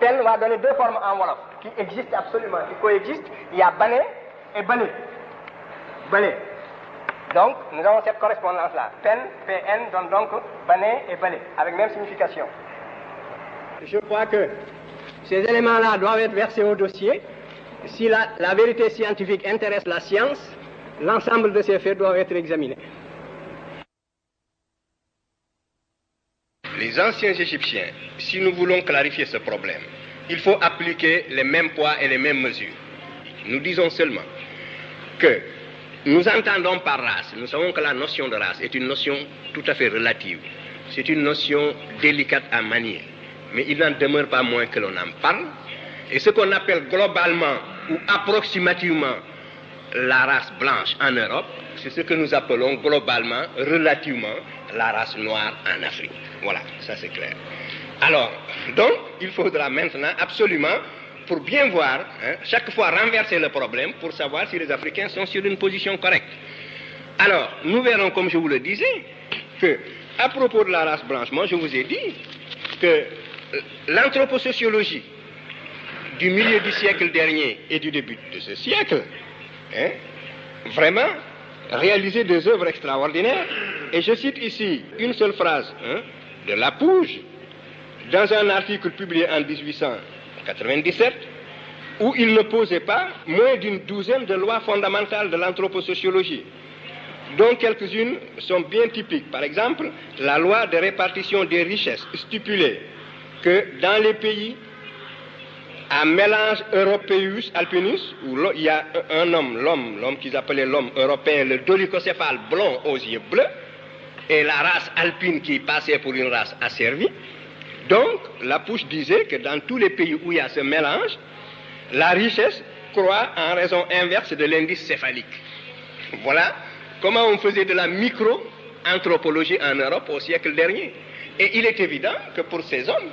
pen va donner deux formes en Wolof qui existent absolument, qui coexistent. Il y a Bané et Bané. Bané. Donc nous avons cette correspondance-là. Pen, PN donne donc Bané et Bané, avec même signification. Je crois que ces éléments-là doivent être versés au dossier. Si la vérité scientifique intéresse la science, l'ensemble de ces faits doivent être examinés. Les anciens Égyptiens, si nous voulons clarifier ce problème, il faut appliquer les mêmes poids et les mêmes mesures. Nous disons seulement que nous entendons par race, nous savons que la notion de race est une notion tout à fait relative. C'est une notion délicate à manier. Mais il n'en demeure pas moins que l'on en parle. Et ce qu'on appelle globalement ou approximativement la race blanche en Europe, c'est ce que nous appelons globalement, relativement, la race noire en Afrique. Voilà, ça c'est clair. Alors, donc, il faudra maintenant absolument, pour bien voir, chaque fois renverser le problème pour savoir si les Africains sont sur une position correcte. Alors, nous verrons, comme je vous le disais, que à propos de la race blanche, moi je vous ai dit que l'anthroposociologie du milieu du siècle dernier et du début de ce siècle, vraiment réalisé des œuvres extraordinaires. Et je cite ici une seule phrase de Lapouge, dans un article publié en 1897, où il ne posait pas moins d'une douzaine de lois fondamentales de l'anthroposociologie, dont quelques-unes sont bien typiques. Par exemple, la loi de répartition des richesses stipulait que dans les pays à mélange européus alpinus, où il y a un homme, l'homme qu'ils appelaient l'homme européen, le dolichocéphale blond aux yeux bleus, et la race alpine qui passait pour une race asservie. Donc, Lapouche disait que dans tous les pays où il y a ce mélange, la richesse croît en raison inverse de l'indice céphalique. Voilà comment on faisait de la micro-anthropologie en Europe au siècle dernier. Et il est évident que pour ces hommes,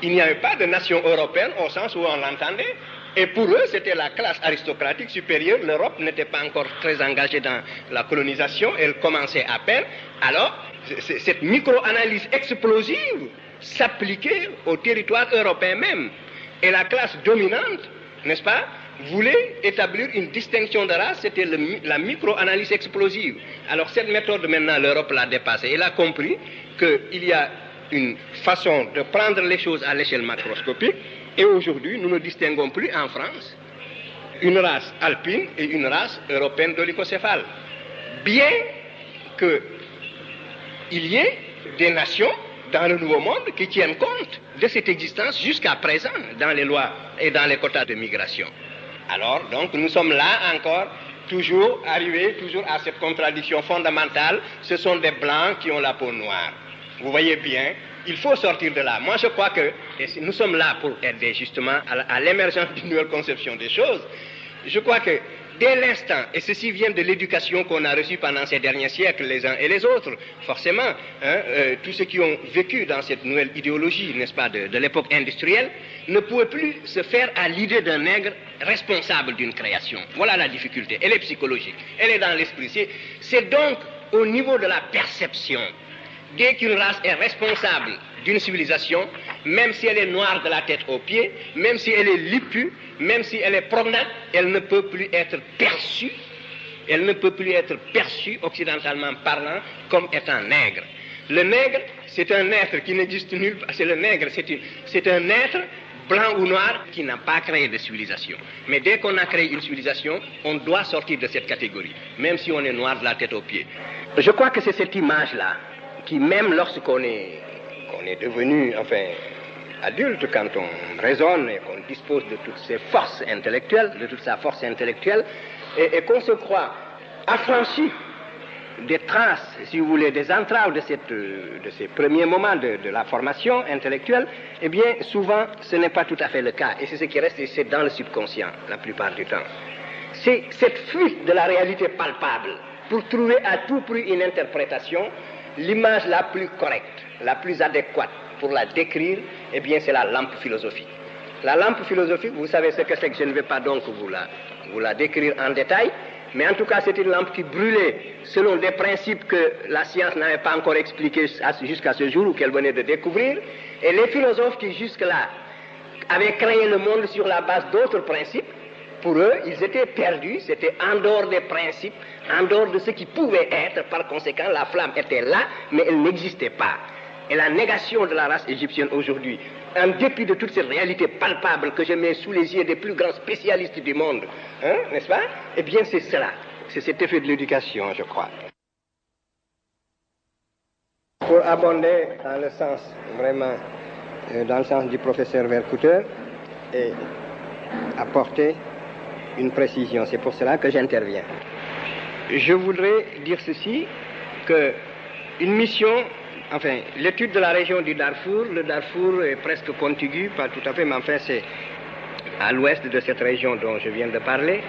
il n'y avait pas de nation européenne au sens où on l'entendait. Et pour eux, c'était la classe aristocratique supérieure. L'Europe n'était pas encore très engagée dans la colonisation. Elle commençait à peine. Alors, cette micro-analyse explosive s'appliquait au territoire européen même. Et la classe dominante, n'est-ce pas, voulait établir une distinction de race. C'était la micro-analyse explosive. Alors, cette méthode, maintenant, l'Europe l'a dépassée. Elle a compris qu'il y a une façon de prendre les choses à l'échelle macroscopique, et aujourd'hui nous ne distinguons plus en France une race alpine et une race européenne dolichocéphale. Bien qu'il y ait des nations dans le Nouveau Monde qui tiennent compte de cette existence jusqu'à présent dans les lois et dans les quotas de migration. Alors donc nous sommes là encore, toujours arrivés à cette contradiction fondamentale. Ce sont des blancs qui ont la peau noire. Vous voyez bien Il faut sortir de là. Moi, je crois que nous sommes là pour aider justement à l'émergence d'une nouvelle conception des choses. Je crois que dès l'instant, et ceci vient de l'éducation qu'on a reçue pendant ces derniers siècles, les uns et les autres, forcément, tous ceux qui ont vécu dans cette nouvelle idéologie, n'est-ce pas, de l'époque industrielle, ne pouvaient plus se faire à l'idée d'un nègre responsable d'une création. Voilà la difficulté. Elle est psychologique, elle est dans l'esprit. C'est donc au niveau de la perception. Dès qu'une race est responsable d'une civilisation, même si elle est noire de la tête aux pieds, même si elle est lipue, même si elle est prognate, elle ne peut plus être perçue, occidentalement parlant, comme étant nègre. Le nègre, c'est un être qui n'existe nulle part. C'est le nègre, c'est un être blanc ou noir qui n'a pas créé de civilisation. Mais dès qu'on a créé une civilisation, on doit sortir de cette catégorie, même si on est noir de la tête aux pieds. Je crois que c'est cette image-là qui, même lorsqu'on est devenu, adulte, quand on raisonne et qu'on dispose de toutes ses forces intellectuelles, de toute sa force intellectuelle, et qu'on se croit affranchi des traces, si vous voulez, des entraves de ces premiers moments de la formation intellectuelle, eh bien, souvent, ce n'est pas tout à fait le cas. Et c'est ce qui reste, et c'est dans le subconscient, la plupart du temps. C'est cette fuite de la réalité palpable pour trouver à tout prix une interprétation, l'image la plus correcte, la plus adéquate pour la décrire, eh bien, c'est la lampe philosophique. La lampe philosophique, vous savez ce que c'est, que je ne vais pas donc vous la décrire en détail, mais en tout cas, c'est une lampe qui brûlait selon des principes que la science n'avait pas encore expliqués jusqu'à ce jour, ou qu'elle venait de découvrir. Et les philosophes qui jusque-là avaient créé le monde sur la base d'autres principes, pour eux, ils étaient perdus, c'était en dehors des principes, en dehors de ce qui pouvait être. Par conséquent, la flamme était là, mais elle n'existait pas. Et la négation de la race égyptienne aujourd'hui, en dépit de toute cette réalité palpable que je mets sous les yeux des plus grands spécialistes du monde, n'est-ce pas? Eh bien, c'est cela. C'est cet effet de l'éducation, je crois. Pour abonder dans le sens, vraiment, dans le sens du professeur Vercouter, et apporter une précision. C'est pour cela que j'interviens. Je voudrais dire ceci, que une mission, l'étude de la région du Darfour, le Darfour est presque contigu, pas tout à fait, mais c'est à l'ouest de cette région dont je viens de parler.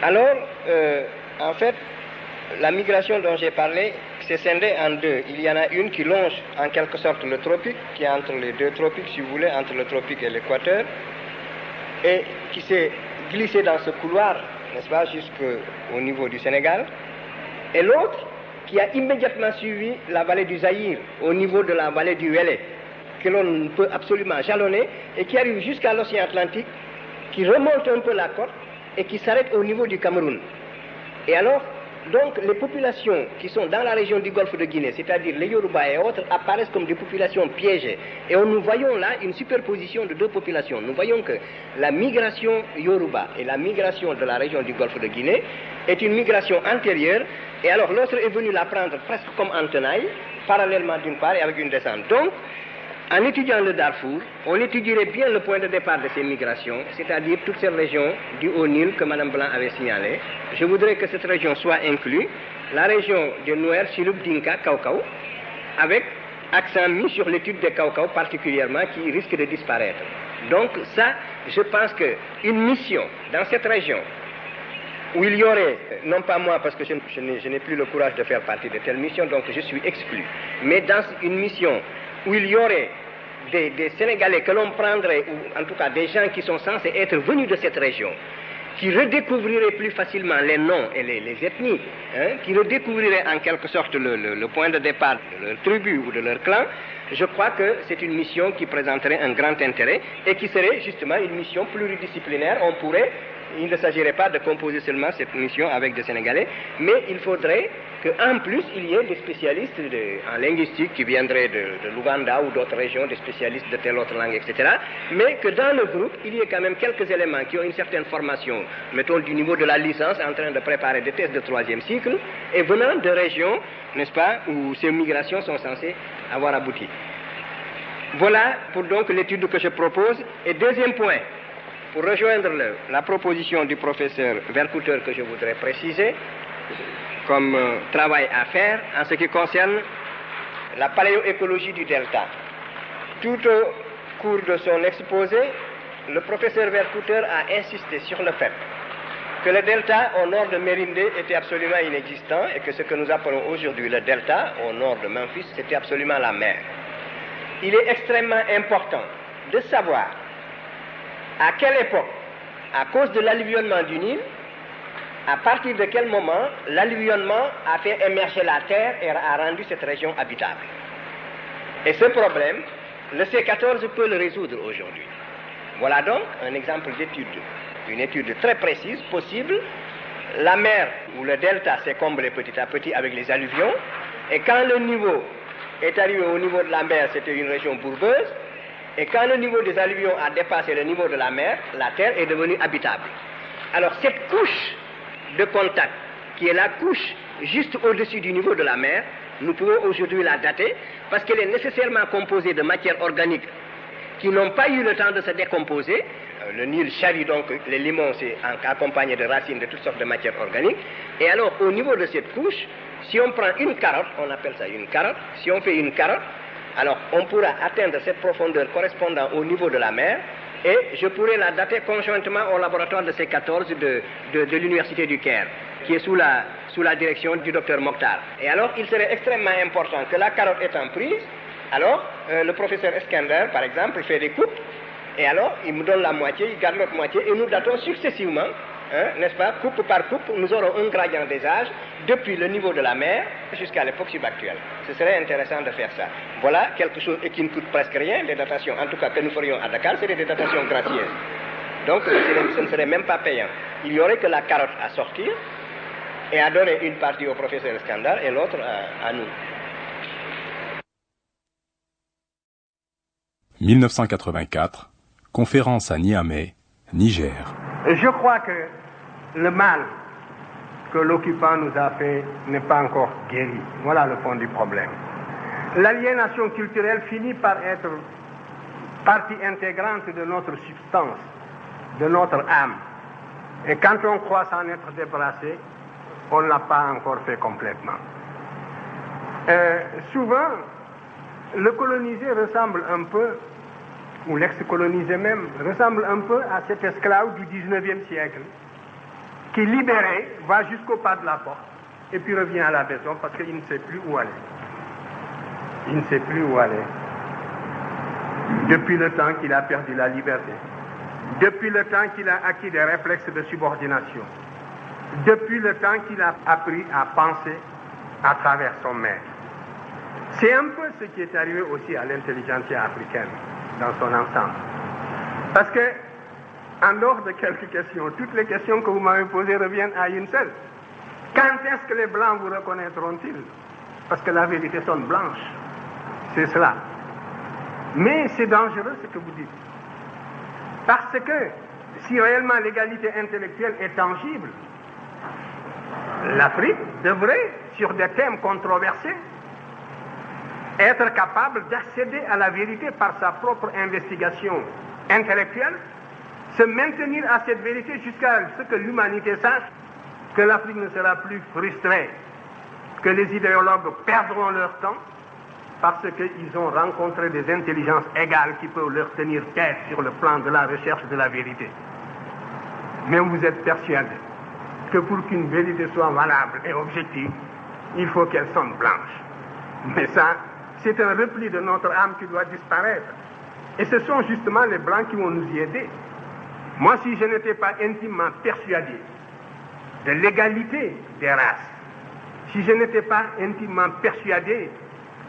Alors, la migration dont j'ai parlé s'est scindée en deux. Il y en a une qui longe en quelque sorte le tropique, qui est entre les deux tropiques, si vous voulez, entre le tropique et l'équateur, et qui s'est glissée dans ce couloir, n'est-ce pas, jusqu'au niveau du Sénégal, et l'autre qui a immédiatement suivi la vallée du Zaïre, au niveau de la vallée du Wélé, que l'on peut absolument jalonner, et qui arrive jusqu'à l'océan Atlantique, qui remonte un peu la côte, et qui s'arrête au niveau du Cameroun. Et alors, donc, les populations qui sont dans la région du golfe de Guinée, c'est-à-dire les Yoruba et autres, apparaissent comme des populations piégées. Et nous voyons là une superposition de deux populations. Nous voyons que la migration Yoruba et la migration de la région du golfe de Guinée est une migration antérieure, et alors l'autre est venu la prendre presque comme en tenaille, parallèlement d'une part et avec une descente. Donc, en étudiant le Darfour, on étudierait bien le point de départ de ces migrations, c'est-à-dire toute cette région du Haut-Nil que Mme Blanc avait signalé. Je voudrais que cette région soit inclue, la région de Nouer, Chiloup, Dinka, Kaukau, avec accent mis sur l'étude des Kaukau particulièrement qui risque de disparaître. Donc ça, je pense qu'une mission dans cette région, où il y aurait, non pas moi parce que je n'ai plus le courage de faire partie de telle mission, donc je suis exclu, mais dans une mission où il y aurait des Sénégalais que l'on prendrait, ou en tout cas des gens qui sont censés être venus de cette région, qui redécouvriraient plus facilement les noms et les ethnies, qui redécouvriraient en quelque sorte le point de départ de leur tribu ou de leur clan, je crois que c'est une mission qui présenterait un grand intérêt et qui serait justement une mission pluridisciplinaire. Il ne s'agirait pas de composer seulement cette mission avec des Sénégalais, mais il faudrait qu'en plus, il y ait des spécialistes en linguistique qui viendraient de l'Ouganda ou d'autres régions, des spécialistes de telle autre langue, etc. Mais que dans le groupe, il y ait quand même quelques éléments qui ont une certaine formation, mettons du niveau de la licence, en train de préparer des thèses de 3e cycle, et venant de régions, n'est-ce pas, où ces migrations sont censées avoir abouti. Voilà pour donc l'étude que je propose. Et deuxième point, pour rejoindre la proposition du professeur Vercouter que je voudrais préciser comme travail à faire en ce qui concerne la paléoécologie du delta. Tout au cours de son exposé, le professeur Vercouter a insisté sur le fait que le delta au nord de Mérindé était absolument inexistant et que ce que nous appelons aujourd'hui le delta au nord de Memphis, c'était absolument la mer. Il est extrêmement important de savoir à quelle époque, à cause de l'alluvionnement du Nil, à partir de quel moment l'alluvionnement a fait émerger la terre et a rendu cette région habitable. Et ce problème, le C14 peut le résoudre aujourd'hui. Voilà donc un exemple d'étude, une étude très précise, possible. La mer ou le delta s'est comblé petit à petit avec les alluvions, et quand le niveau est arrivé au niveau de la mer, c'était une région bourbeuse, et quand le niveau des alluvions a dépassé le niveau de la mer, la terre est devenue habitable. Alors cette couche de contact, qui est la couche juste au-dessus du niveau de la mer, nous pouvons aujourd'hui la dater, parce qu'elle est nécessairement composée de matières organiques qui n'ont pas eu le temps de se décomposer. Le Nil charrie donc les limons, c'est accompagné de racines, de toutes sortes de matières organiques. Et alors, au niveau de cette couche, si on prend une carotte, on appelle ça une carotte, si on fait une carotte, alors on pourra atteindre cette profondeur correspondant au niveau de la mer, et je pourrais la dater conjointement au laboratoire de C14 de l'Université du Caire, qui est sous la direction du docteur Mokhtar. Et alors, il serait extrêmement important que la carotte étant prise, alors le professeur Eskender, par exemple, fait des coupes, et alors il me donne la moitié, il garde l'autre moitié, et nous datons successivement, n'est-ce pas, coupe par coupe, nous aurons un gradient des âges depuis le niveau de la mer jusqu'à l'époque subactuelle. Ce serait intéressant de faire ça. Voilà quelque chose qui ne coûte presque rien, les datations, en tout cas que nous ferions à Dakar, c'est des datations gracieuses. Donc ce ne serait même pas payant. Il y aurait que la carotte à sortir et à donner une partie au professeur Eskender et l'autre à nous. 1984, conférence à Niamey, Niger. Je crois que le mal que l'occupant nous a fait n'est pas encore guéri. Voilà le fond du problème. L'aliénation culturelle finit par être partie intégrante de notre substance, de notre âme. Et quand on croit s'en être débarrassé, on ne l'a pas encore fait complètement. Souvent, le colonisé ressemble un peu, ou l'ex-colonisé même, ressemble un peu à cet esclave du 19e siècle qui, libéré, va jusqu'au pas de la porte et puis revient à la maison parce qu'il ne sait plus où aller. Il ne sait plus où aller. Depuis le temps qu'il a perdu la liberté, depuis le temps qu'il a acquis des réflexes de subordination, depuis le temps qu'il a appris à penser à travers son maître. C'est un peu ce qui est arrivé aussi à l'intelligentsia africaine dans son ensemble. Parce que, en dehors de quelques questions, toutes les questions que vous m'avez posées reviennent à une seule. Quand est-ce que les Blancs vous reconnaîtront-ils? Parce que la vérité sonne blanche. C'est cela. Mais c'est dangereux ce que vous dites. Parce que, si réellement l'égalité intellectuelle est tangible, l'Afrique devrait, sur des thèmes controversés, être capable d'accéder à la vérité par sa propre investigation intellectuelle, se maintenir à cette vérité jusqu'à ce que l'humanité sache que l'Afrique ne sera plus frustrée, que les idéologues perdront leur temps parce qu'ils ont rencontré des intelligences égales qui peuvent leur tenir tête sur le plan de la recherche de la vérité. Mais vous êtes persuadés que pour qu'une vérité soit valable et objective, il faut qu'elle sonne blanche. Mais ça, c'est un repli de notre âme qui doit disparaître. Et ce sont justement les Blancs qui vont nous y aider. Moi, si je n'étais pas intimement persuadé de l'égalité des races, si je n'étais pas intimement persuadé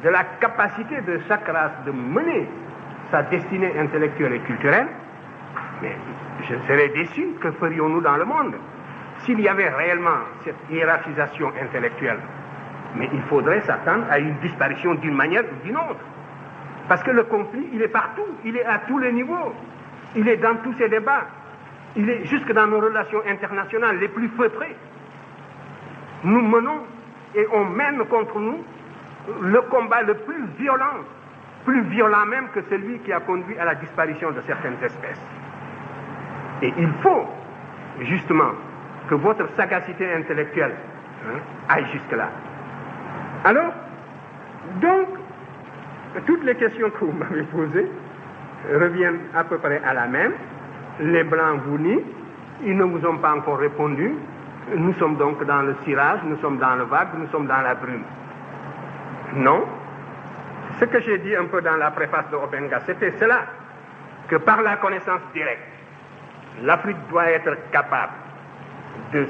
de la capacité de chaque race de mener sa destinée intellectuelle et culturelle, mais je serais déçu. Que ferions-nous dans le monde s'il y avait réellement cette hiérarchisation intellectuelle? Mais il faudrait s'attendre à une disparition d'une manière ou d'une autre. Parce que le conflit, il est partout, il est à tous les niveaux, il est dans tous ces débats, il est jusque dans nos relations internationales les plus feutrées. Nous menons et on mène contre nous le combat le plus violent même que celui qui a conduit à la disparition de certaines espèces. Et il faut justement que votre sagacité intellectuelle aille jusque-là. Alors, donc, toutes les questions que vous m'avez posées reviennent à peu près à la même. Les Blancs vous nient, ils ne vous ont pas encore répondu. Nous sommes donc dans le cirage, nous sommes dans le vague, nous sommes dans la brume. Non. Ce que j'ai dit un peu dans la préface de Obenga, c'était cela, que par la connaissance directe, l'Afrique doit être capable de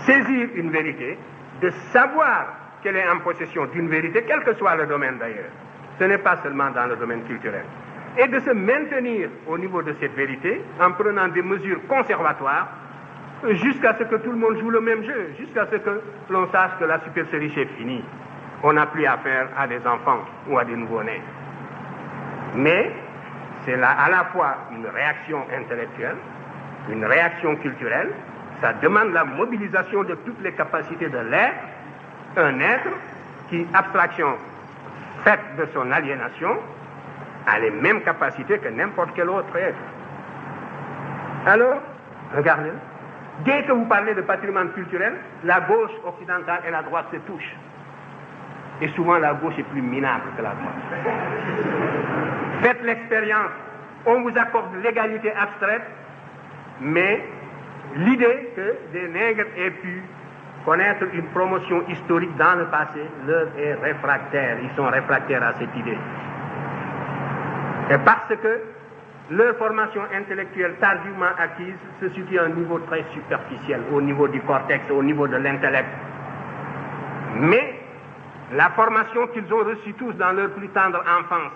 saisir une vérité, de savoir qu'elle est en possession d'une vérité, quel que soit le domaine d'ailleurs. Ce n'est pas seulement dans le domaine culturel. Et de se maintenir au niveau de cette vérité en prenant des mesures conservatoires jusqu'à ce que tout le monde joue le même jeu, jusqu'à ce que l'on sache que la supercherie est finie. On n'a plus affaire à des enfants ou à des nouveau-nés. Mais c'est là à la fois une réaction intellectuelle, une réaction culturelle, ça demande la mobilisation de toutes les capacités de l'être, un être qui, abstraction faite de son aliénation, a les mêmes capacités que n'importe quel autre être. Alors, regardez, dès que vous parlez de patrimoine culturel, la gauche occidentale et la droite se touchent. Et souvent la gauche est plus minable que la droite. Faites l'expérience, on vous accorde l'égalité abstraite, mais l'idée que des nègres aient pu connaître une promotion historique dans le passé leur est réfractaire. Ils sont réfractaires à cette idée. Et parce que leur formation intellectuelle tardivement acquise se situe à un niveau très superficiel, au niveau du cortex, au niveau de l'intellect. Mais la formation qu'ils ont reçue tous dans leur plus tendre enfance,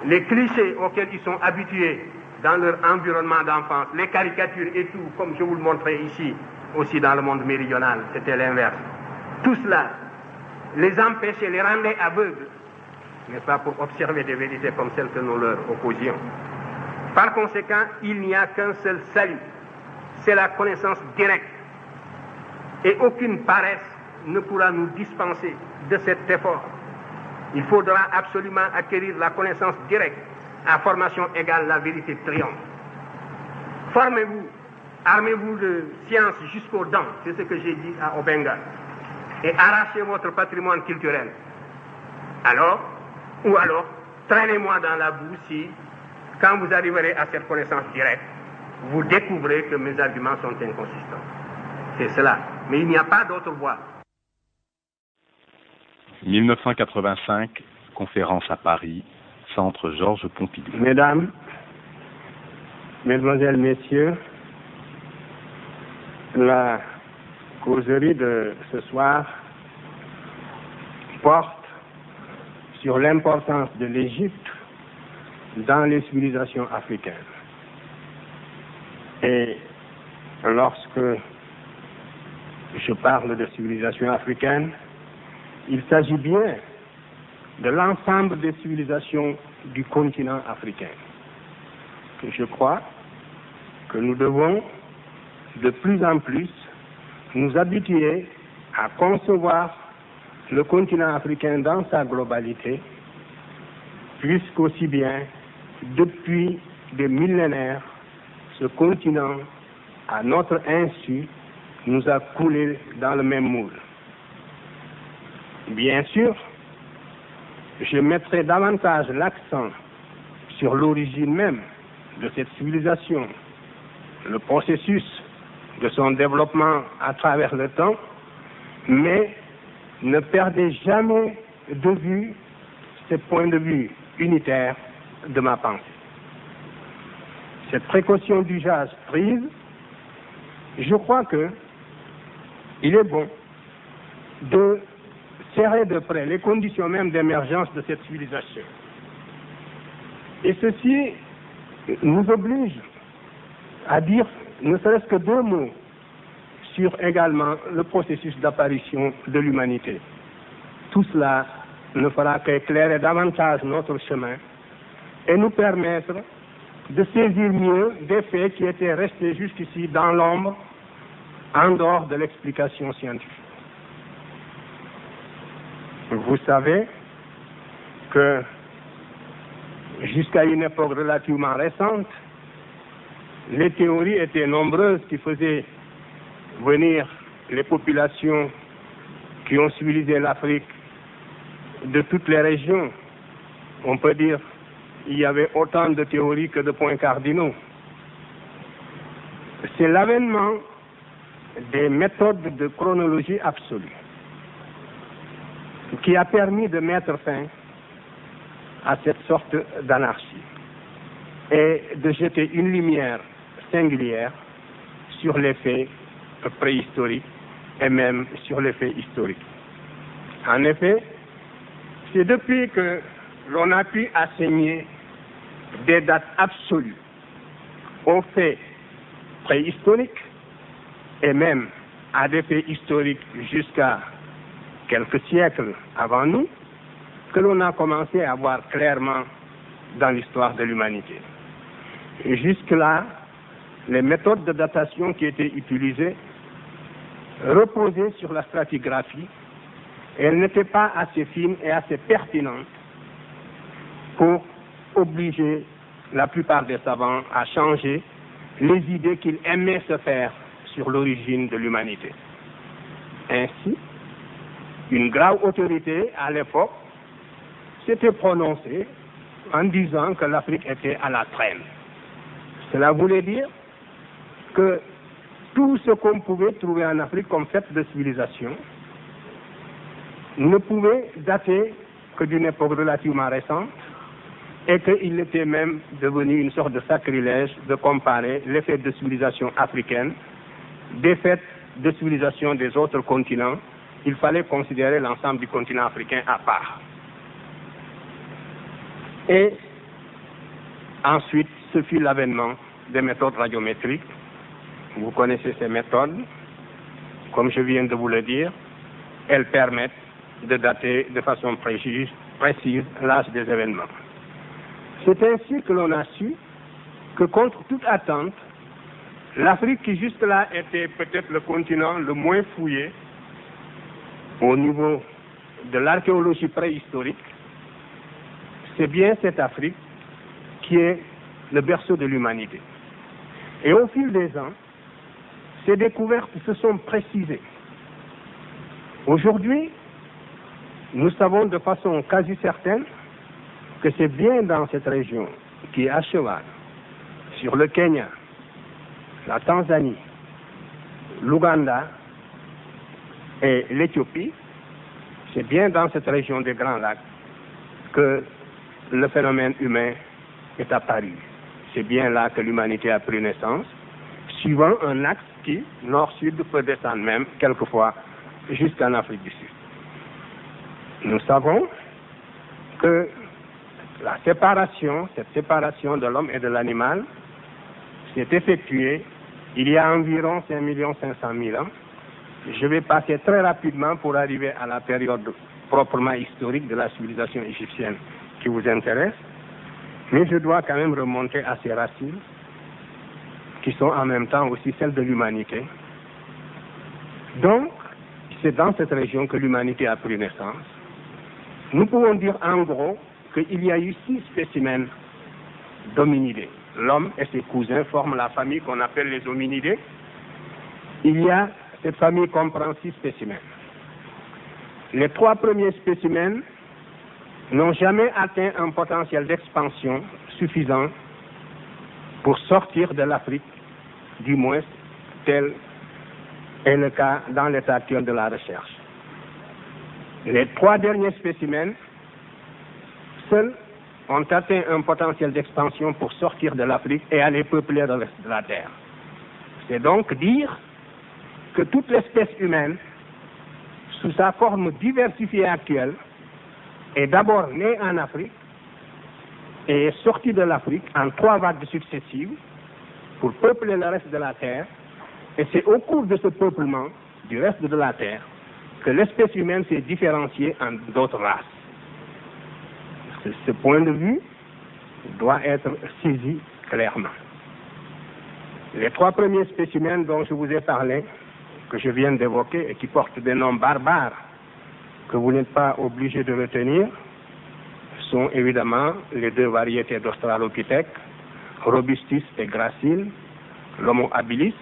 les clichés auxquels ils sont habitués dans leur environnement d'enfance, les caricatures et tout, comme je vous le montrais ici, aussi dans le monde méridional, c'était l'inverse. Tout cela les empêchait, les rendait aveugles, n'est-ce pas, pour observer des vérités comme celles que nous leur opposions. Par conséquent, il n'y a qu'un seul salut, c'est la connaissance directe. Et aucune paresse ne pourra nous dispenser de cet effort. Il faudra absolument acquérir la connaissance directe. À formation égale, la vérité triomphe. Formez-vous, armez-vous de science jusqu'aux dents, c'est ce que j'ai dit à Obenga, et arrachez votre patrimoine culturel. Alors, traînez-moi dans la boue si, quand vous arriverez à cette connaissance directe, vous découvrez que mes arguments sont inconsistants. C'est cela. Mais il n'y a pas d'autre voie. 1985, conférence à Paris, Centre Georges Pompidou. Mesdames, Mesdemoiselles, Messieurs, la causerie de ce soir porte sur l'importance de l'Égypte dans les civilisations africaines. Et lorsque je parle de civilisation africaine, il s'agit bien de l'ensemble des civilisations du continent africain. Je crois que nous devons de plus en plus nous habituer à concevoir le continent africain dans sa globalité, puisqu'aussi bien, depuis des millénaires, ce continent, à notre insu, nous a coulé dans le même moule. Bien sûr, je mettrai davantage l'accent sur l'origine même de cette civilisation, le processus de son développement à travers le temps, mais ne perdez jamais de vue ces points de vue unitaires de ma pensée. Cette précaution d'usage prise, je crois que il est bon de serrer de près les conditions même d'émergence de cette civilisation. Et ceci nous oblige à dire ne serait-ce que deux mots sur également le processus d'apparition de l'humanité. Tout cela ne fera qu'éclairer davantage notre chemin et nous permettre de saisir mieux des faits qui étaient restés jusqu'ici dans l'ombre, en dehors de l'explication scientifique. Vous savez que jusqu'à une époque relativement récente, les théories étaient nombreuses qui faisaient venir les populations qui ont civilisé l'Afrique de toutes les régions. On peut dire qu'il y avait autant de théories que de points cardinaux. C'est l'avènement des méthodes de chronologie absolue qui a permis de mettre fin à cette sorte d'anarchie et de jeter une lumière singulière sur les faits préhistoriques et même sur les faits historiques. En effet, c'est depuis que l'on a pu assigner des dates absolues aux faits préhistoriques et même à des faits historiques jusqu'à quelques siècles avant nous, que l'on a commencé à voir clairement dans l'histoire de l'humanité. Et jusque-là, les méthodes de datation qui étaient utilisées reposaient sur la stratigraphie et elles n'étaient pas assez fines et assez pertinentes pour obliger la plupart des savants à changer les idées qu'ils aimaient se faire sur l'origine de l'humanité. Ainsi, une grave autorité à l'époque s'était prononcée en disant que l'Afrique était à la traîne. Cela voulait dire que tout ce qu'on pouvait trouver en Afrique comme fait de civilisation ne pouvait dater que d'une époque relativement récente et qu'il était même devenu une sorte de sacrilège de comparer les faits de civilisation africaine des faits de civilisation des autres continents. Il fallait considérer l'ensemble du continent africain à part. Et ensuite, ce fut l'avènement des méthodes radiométriques. Vous connaissez ces méthodes. Comme je viens de vous le dire, elles permettent de dater de façon précise l'âge des événements. C'est ainsi que l'on a su que contre toute attente, l'Afrique, qui jusque-là était peut-être le continent le moins fouillé au niveau de l'archéologie préhistorique, c'est bien cette Afrique qui est le berceau de l'humanité. Et au fil des ans, ces découvertes se sont précisées. Aujourd'hui, nous savons de façon quasi certaine que c'est bien dans cette région qui est à cheval sur le Kenya, la Tanzanie, l'Ouganda et l'Éthiopie, c'est bien dans cette région des Grands Lacs que le phénomène humain est apparu. C'est bien là que l'humanité a pris naissance, suivant un axe qui, nord-sud, peut descendre même, quelquefois, jusqu'en Afrique du Sud. Nous savons que cette séparation de l'homme et de l'animal, s'est effectuée il y a environ 5 500 000 ans. Je vais passer très rapidement pour arriver à la période proprement historique de la civilisation égyptienne qui vous intéresse, mais je dois quand même remonter à ses racines, qui sont en même temps aussi celles de l'humanité. Donc, c'est dans cette région que l'humanité a pris naissance. Nous pouvons dire en gros qu'il y a eu 6 spécimens d'hominidés. L'homme et ses cousins forment la famille qu'on appelle les hominidés. Cette famille comprend 6 spécimens. Les 3 premiers spécimens n'ont jamais atteint un potentiel d'expansion suffisant pour sortir de l'Afrique, du moins tel est le cas dans l'état actuel de la recherche. Les 3 derniers spécimens seuls ont atteint un potentiel d'expansion pour sortir de l'Afrique et aller peupler le reste de la Terre. C'est donc dire que toute l'espèce humaine, sous sa forme diversifiée actuelle, est d'abord née en Afrique et est sortie de l'Afrique en 3 vagues successives pour peupler le reste de la Terre. Et c'est au cours de ce peuplement du reste de la Terre que l'espèce humaine s'est différenciée en d'autres races. Ce point de vue doit être saisi clairement. Les 3 premiers spécimens dont je vous ai parlé, que je viens d'évoquer et qui portent des noms barbares que vous n'êtes pas obligé de retenir, sont évidemment les 2 variétés d'Australopithèque, Robustus et Gracile, l'Homo habilis.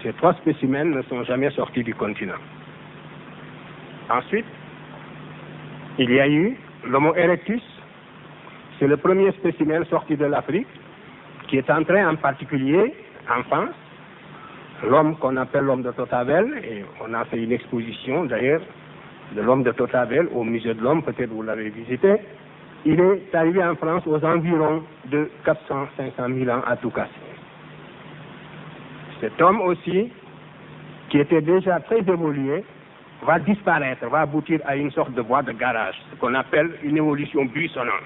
Ces 3 spécimens ne sont jamais sortis du continent. Ensuite, Il y a eu l'Homo erectus, c'est le premier spécimen sorti de l'Afrique, qui est entré en particulier en France. L'homme qu'on appelle l'homme de Totavel, et on a fait une exposition d'ailleurs de l'homme de Totavel au musée de l'homme, peut-être vous l'avez visité. Il est arrivé en France aux environs de 400-500 000 ans à tout casser. Cet homme aussi, qui était déjà très évolué, va disparaître, va aboutir à une sorte de voie de garage, ce qu'on appelle une évolution buissonnante.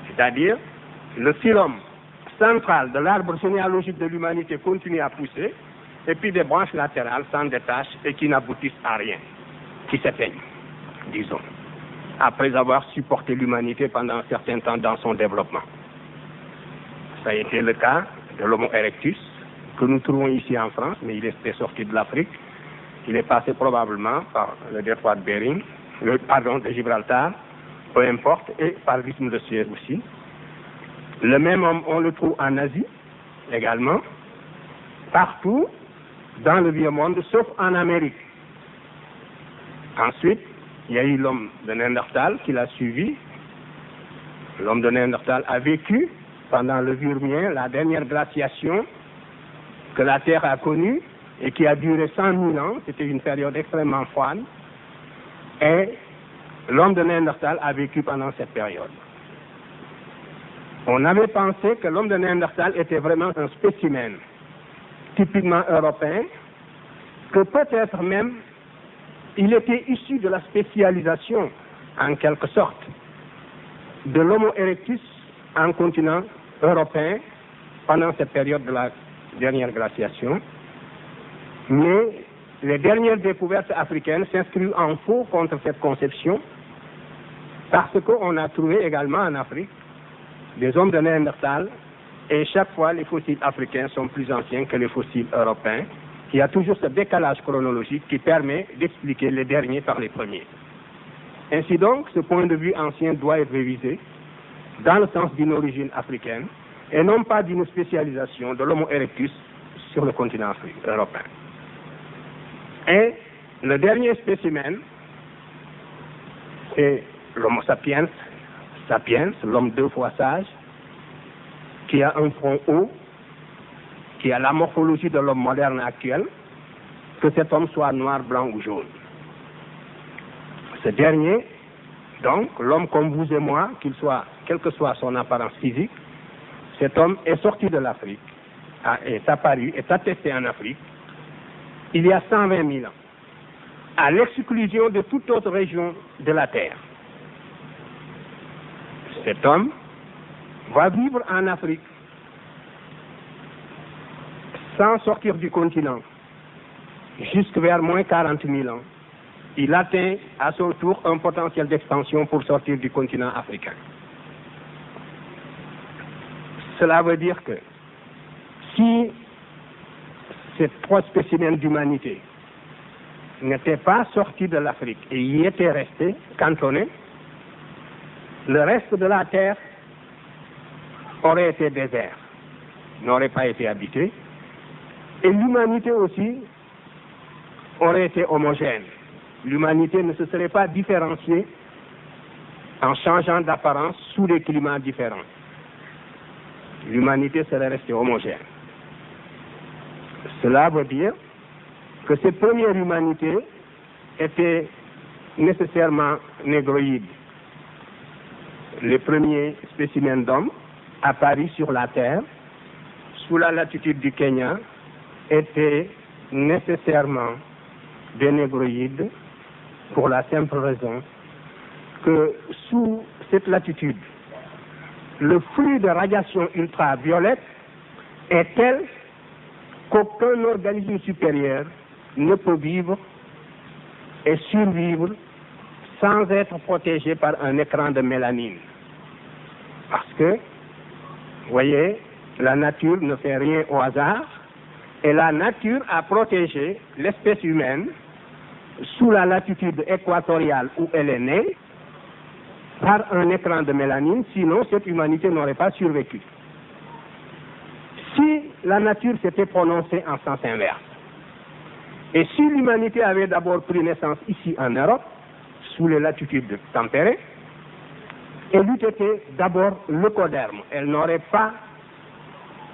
C'est-à-dire, le phylum central de l'arbre généalogique de l'humanité continue à pousser, et puis des branches latérales s'en détachent et qui n'aboutissent à rien, qui s'éteignent, disons, après avoir supporté l'humanité pendant un certain temps dans son développement. Ça a été le cas de l'Homo erectus, que nous trouvons ici en France, mais il était sorti de l'Afrique. Il est passé probablement par le détroit de Bering, de Gibraltar, peu importe, et par l'isthme de Suez aussi. Le même homme, on le trouve en Asie également, partout dans le vieux monde, sauf en Amérique. Ensuite, il y a eu l'homme de Néandertal qui l'a suivi. L'homme de Néandertal a vécu pendant le Vurmien, la dernière glaciation que la Terre a connue et qui a duré 100 000 ans. C'était une période extrêmement froide. Et l'homme de Néandertal a vécu pendant cette période. On avait pensé que l'homme de Néandertal était vraiment un spécimen typiquement européen, que peut-être même il était issu de la spécialisation, en quelque sorte, de l'Homo erectus en continent européen pendant cette période de la dernière glaciation. Mais les dernières découvertes africaines s'inscrivent en faux contre cette conception, parce qu'on a trouvé également en Afrique des hommes de Néandertal, et chaque fois les fossiles africains sont plus anciens que les fossiles européens. Il y a toujours ce décalage chronologique qui permet d'expliquer les derniers par les premiers. Ainsi donc, ce point de vue ancien doit être révisé dans le sens d'une origine africaine et non pas d'une spécialisation de l'Homo erectus sur le continent européen. Et le dernier spécimen, c'est l'Homo sapiens, l'homme 2 fois sage, qui a un front haut, qui a la morphologie de l'homme moderne actuel, que cet homme soit noir, blanc ou jaune. Ce dernier, donc, l'homme comme vous et moi, quelle que soit son apparence physique, cet homme est sorti de l'Afrique, est apparu, est attesté en Afrique, il y a 120 000 ans, à l'exclusion de toute autre région de la Terre. Cet homme va vivre en Afrique sans sortir du continent jusque vers moins 40 000 ans. Il atteint à son tour un potentiel d'expansion pour sortir du continent africain. Cela veut dire que si ces 3 spécimens d'humanité n'étaient pas sortis de l'Afrique et y étaient restés cantonnés, le reste de la Terre aurait été désert, n'aurait pas été habité, et l'humanité aussi aurait été homogène. L'humanité ne se serait pas différenciée en changeant d'apparence sous des climats différents. L'humanité serait restée homogène. Cela veut dire que cette première humanité était nécessairement négroïde. Les premiers spécimens d'hommes apparus sur la Terre, sous la latitude du Kenya, étaient nécessairement des négroïdes pour la simple raison que sous cette latitude, le flux de radiation ultraviolette est tel qu'aucun organisme supérieur ne peut vivre et survivre sans être protégé par un écran de mélanine. Parce que, vous voyez, la nature ne fait rien au hasard, et la nature a protégé l'espèce humaine sous la latitude équatoriale où elle est née par un écran de mélanine, sinon cette humanité n'aurait pas survécu. Si la nature s'était prononcée en sens inverse, et si l'humanité avait d'abord pris naissance ici en Europe, sous les latitudes tempérées, elle eût été d'abord leucoderme. Elle n'aurait pas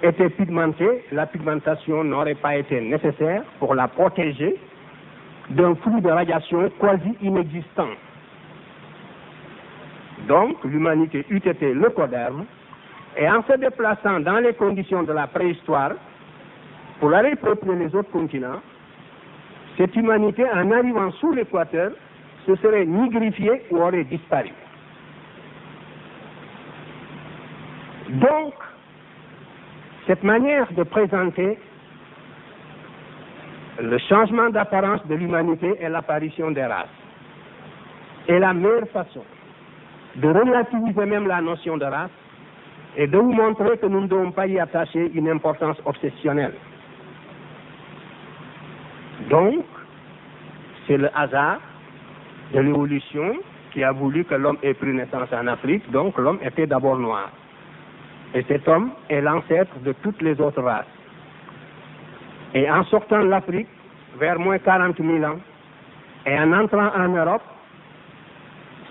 été pigmentée, la pigmentation n'aurait pas été nécessaire pour la protéger d'un flux de radiation quasi inexistant. Donc, l'humanité eût été leucoderme, et en se déplaçant dans les conditions de la préhistoire, pour aller peupler les autres continents, cette humanité, en arrivant sous l'équateur, se serait nigrifiée ou aurait disparu. Donc, cette manière de présenter le changement d'apparence de l'humanité et l'apparition des races est la meilleure façon de relativiser même la notion de race et de vous montrer que nous ne devons pas y attacher une importance obsessionnelle. Donc, c'est le hasard de l'évolution qui a voulu que l'homme ait pris naissance en Afrique, donc l'homme était d'abord noir. Et cet homme est l'ancêtre de toutes les autres races. Et en sortant de l'Afrique, vers moins 40 000 ans, et en entrant en Europe,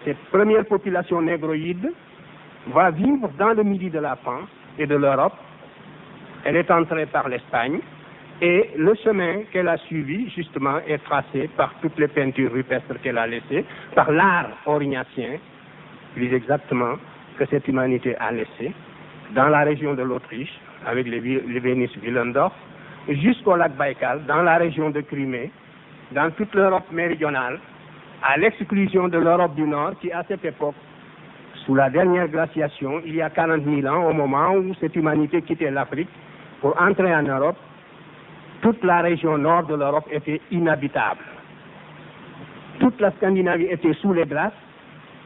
cette première population négroïde va vivre dans le midi de la France et de l'Europe. Elle est entrée par l'Espagne, et le chemin qu'elle a suivi, justement, est tracé par toutes les peintures rupestres qu'elle a laissées, par l'art aurignacien, plus exactement, que cette humanité a laissé, dans la région de l'Autriche, avec les Vénus Willendorf, jusqu'au lac Baïkal, dans la région de Crimée, dans toute l'Europe méridionale, à l'exclusion de l'Europe du Nord, qui à cette époque, sous la dernière glaciation, il y a 40 000 ans, au moment où cette humanité quittait l'Afrique pour entrer en Europe, toute la région nord de l'Europe était inhabitable. Toute la Scandinavie était sous les glaces,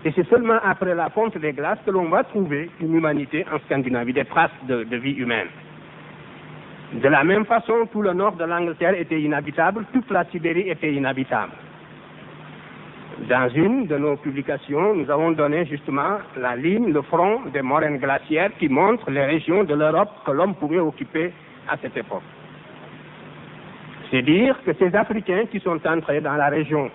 et c'est seulement après la fonte des glaces que l'on va trouver une humanité en Scandinavie, des traces de vie humaine. De la même façon, tout le nord de l'Angleterre était inhabitable, toute la Sibérie était inhabitable. Dans une de nos publications, nous avons donné justement la ligne, le front des moraines glaciaires qui montre les régions de l'Europe que l'homme pouvait occuper à cette époque. C'est dire que ces Africains qui sont entrés dans la région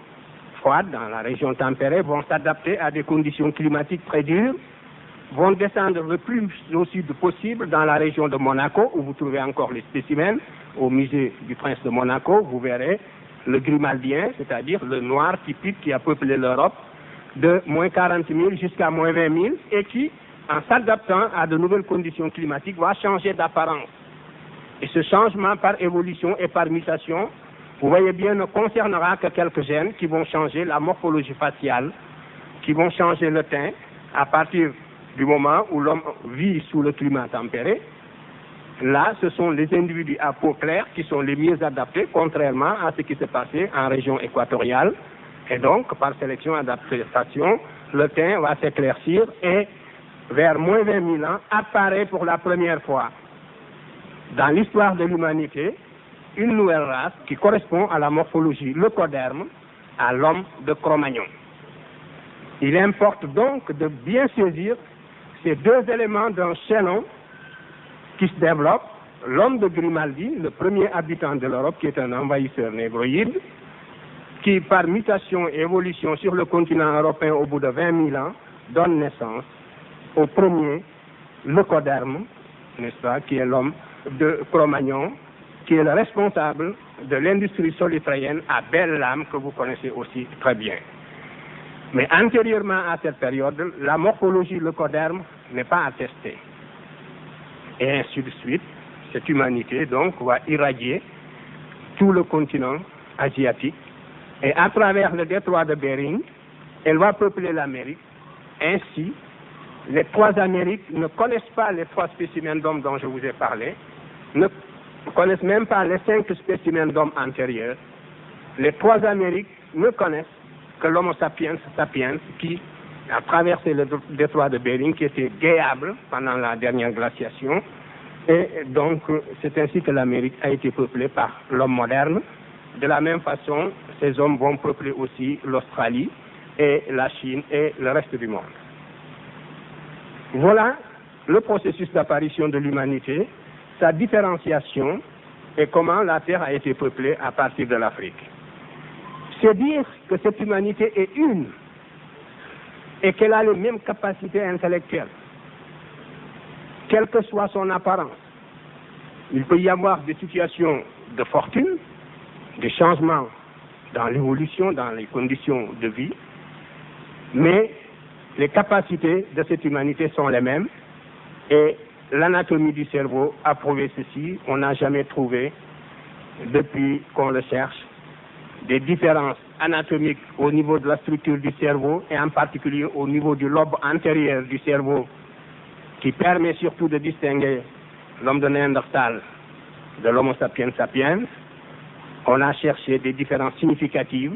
froide, dans la région tempérée, vont s'adapter à des conditions climatiques très dures, vont descendre le plus au sud possible dans la région de Monaco, où vous trouvez encore les spécimens, au musée du Prince de Monaco, vous verrez le grimaldien, c'est-à-dire le noir typique qui a peuplé l'Europe, de moins 40 000 jusqu'à moins 20 000, et qui, en s'adaptant à de nouvelles conditions climatiques, va changer d'apparence. Et ce changement par évolution et par mutation, vous voyez bien, ne concernera que quelques gènes qui vont changer la morphologie faciale, qui vont changer le teint à partir du moment où l'homme vit sous le climat tempéré. Là, ce sont les individus à peau claire qui sont les mieux adaptés, contrairement à ce qui s'est passé en région équatoriale. Et donc, par sélection adaptation, le teint va s'éclaircir et, vers moins 20 000 ans, apparaît pour la première fois dans l'histoire de l'humanité une nouvelle race qui correspond à la morphologie leucoderme, à l'homme de Cro-Magnon. Il importe donc de bien saisir ces deux éléments d'un chaînon qui se développe, l'homme de Grimaldi, le premier habitant de l'Europe, qui est un envahisseur négroïde, qui par mutation et évolution sur le continent européen au bout de 20 000 ans, donne naissance au premier leucoderme, n'est-ce pas, qui est l'homme de Cro-Magnon, qui est le responsable de l'industrie solitréenne à belle lame que vous connaissez aussi très bien. Mais antérieurement à cette période, la morphologie leucoderme n'est pas attestée. Et ainsi de suite, cette humanité donc va irradier tout le continent asiatique et à travers le détroit de Bering, elle va peupler l'Amérique. Ainsi, les trois Amériques ne connaissent pas les trois spécimens d'hommes dont je vous ai parlé, ne connaissent même pas les 5 spécimens d'hommes antérieurs. Les trois Amériques ne connaissent que l'Homo sapiens sapiens qui a traversé le détroit de Bering, qui était guéable pendant la dernière glaciation. Et donc, c'est ainsi que l'Amérique a été peuplée par l'homme moderne. De la même façon, ces hommes vont peupler aussi l'Australie et la Chine et le reste du monde. Voilà le processus d'apparition de l'humanité, sa différenciation et comment la Terre a été peuplée à partir de l'Afrique. C'est dire que cette humanité est une et qu'elle a les mêmes capacités intellectuelles, quelle que soit son apparence. Il peut y avoir des situations de fortune, des changements dans l'évolution, dans les conditions de vie, mais les capacités de cette humanité sont les mêmes et l'anatomie du cerveau a prouvé ceci. On n'a jamais trouvé, depuis qu'on le cherche, des différences anatomiques au niveau de la structure du cerveau et en particulier au niveau du lobe antérieur du cerveau qui permet surtout de distinguer l'homme de Néandertal de l'Homo sapiens sapiens. On a cherché des différences significatives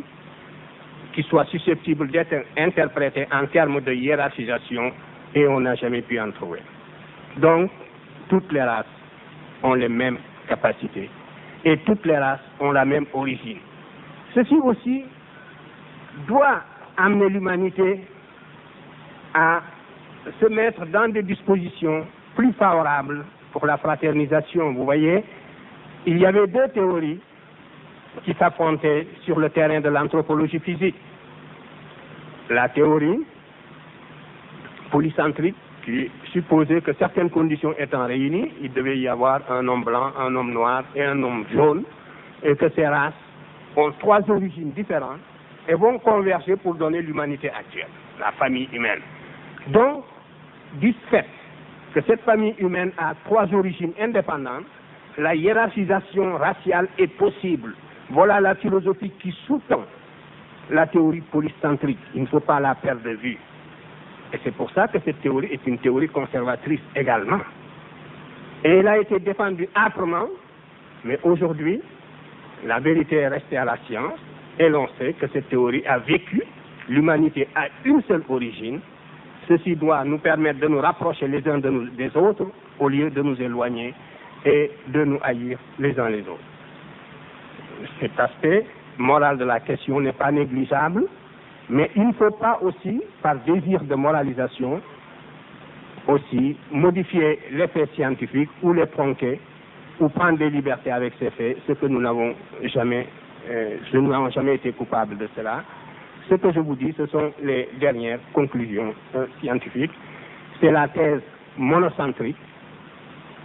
qui soient susceptibles d'être interprétées en termes de hiérarchisation et on n'a jamais pu en trouver. Donc, toutes les races ont les mêmes capacités et toutes les races ont la même origine. Ceci aussi doit amener l'humanité à se mettre dans des dispositions plus favorables pour la fraternisation. Vous voyez, il y avait deux théories qui s'affrontaient sur le terrain de l'anthropologie physique. La théorie polycentrique qui supposait que certaines conditions étant réunies, il devait y avoir un homme blanc, un homme noir et un homme jaune, et que ces races ont trois origines différentes et vont converger pour donner l'humanité actuelle, la famille humaine. Donc, du fait que cette famille humaine a trois origines indépendantes, la hiérarchisation raciale est possible. Voilà la philosophie qui sous-tend la théorie polycentrique. Il ne faut pas la perdre de vue. Et c'est pour ça que cette théorie est une théorie conservatrice également. Et elle a été défendue âprement, mais aujourd'hui, la vérité est restée à la science, et l'on sait que cette théorie a vécu. L'humanité a une seule origine. Ceci doit nous permettre de nous rapprocher les uns des autres, au lieu de nous éloigner et de nous haïr les uns les autres. Cet aspect moral de la question n'est pas négligeable, mais il ne faut pas aussi, par désir de moralisation, aussi modifier les faits scientifiques ou les tronquer ou prendre des libertés avec ces faits, ce que nous n'avons jamais, nous n'avons jamais été coupables de cela. Ce que je vous dis, ce sont les dernières conclusions scientifiques. C'est la thèse monocentrique,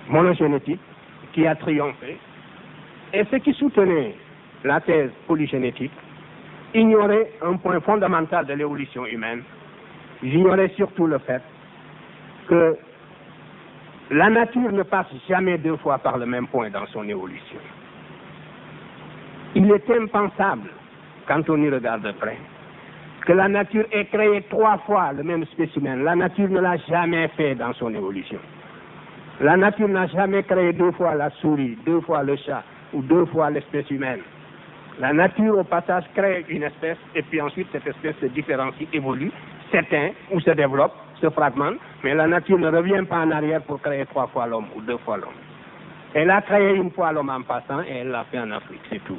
monogénétique, qui a triomphé. Et ceux qui soutenaient la thèse polygénétique ignoraient un point fondamental de l'évolution humaine. Ils ignoraient surtout le fait que la nature ne passe jamais deux fois par le même point dans son évolution. Il est impensable, quand on y regarde de près, que la nature ait créé trois fois le même spécimen. La nature ne l'a jamais fait dans son évolution. La nature n'a jamais créé deux fois la souris, deux fois le chat ou deux fois l'espèce humaine. La nature, au passage, crée une espèce et puis ensuite cette espèce se différencie, évolue, s'éteint ou se développe, se fragmente, mais la nature ne revient pas en arrière pour créer trois fois l'homme ou deux fois l'homme. Elle a créé une fois l'homme en passant et elle l'a fait en Afrique, c'est tout.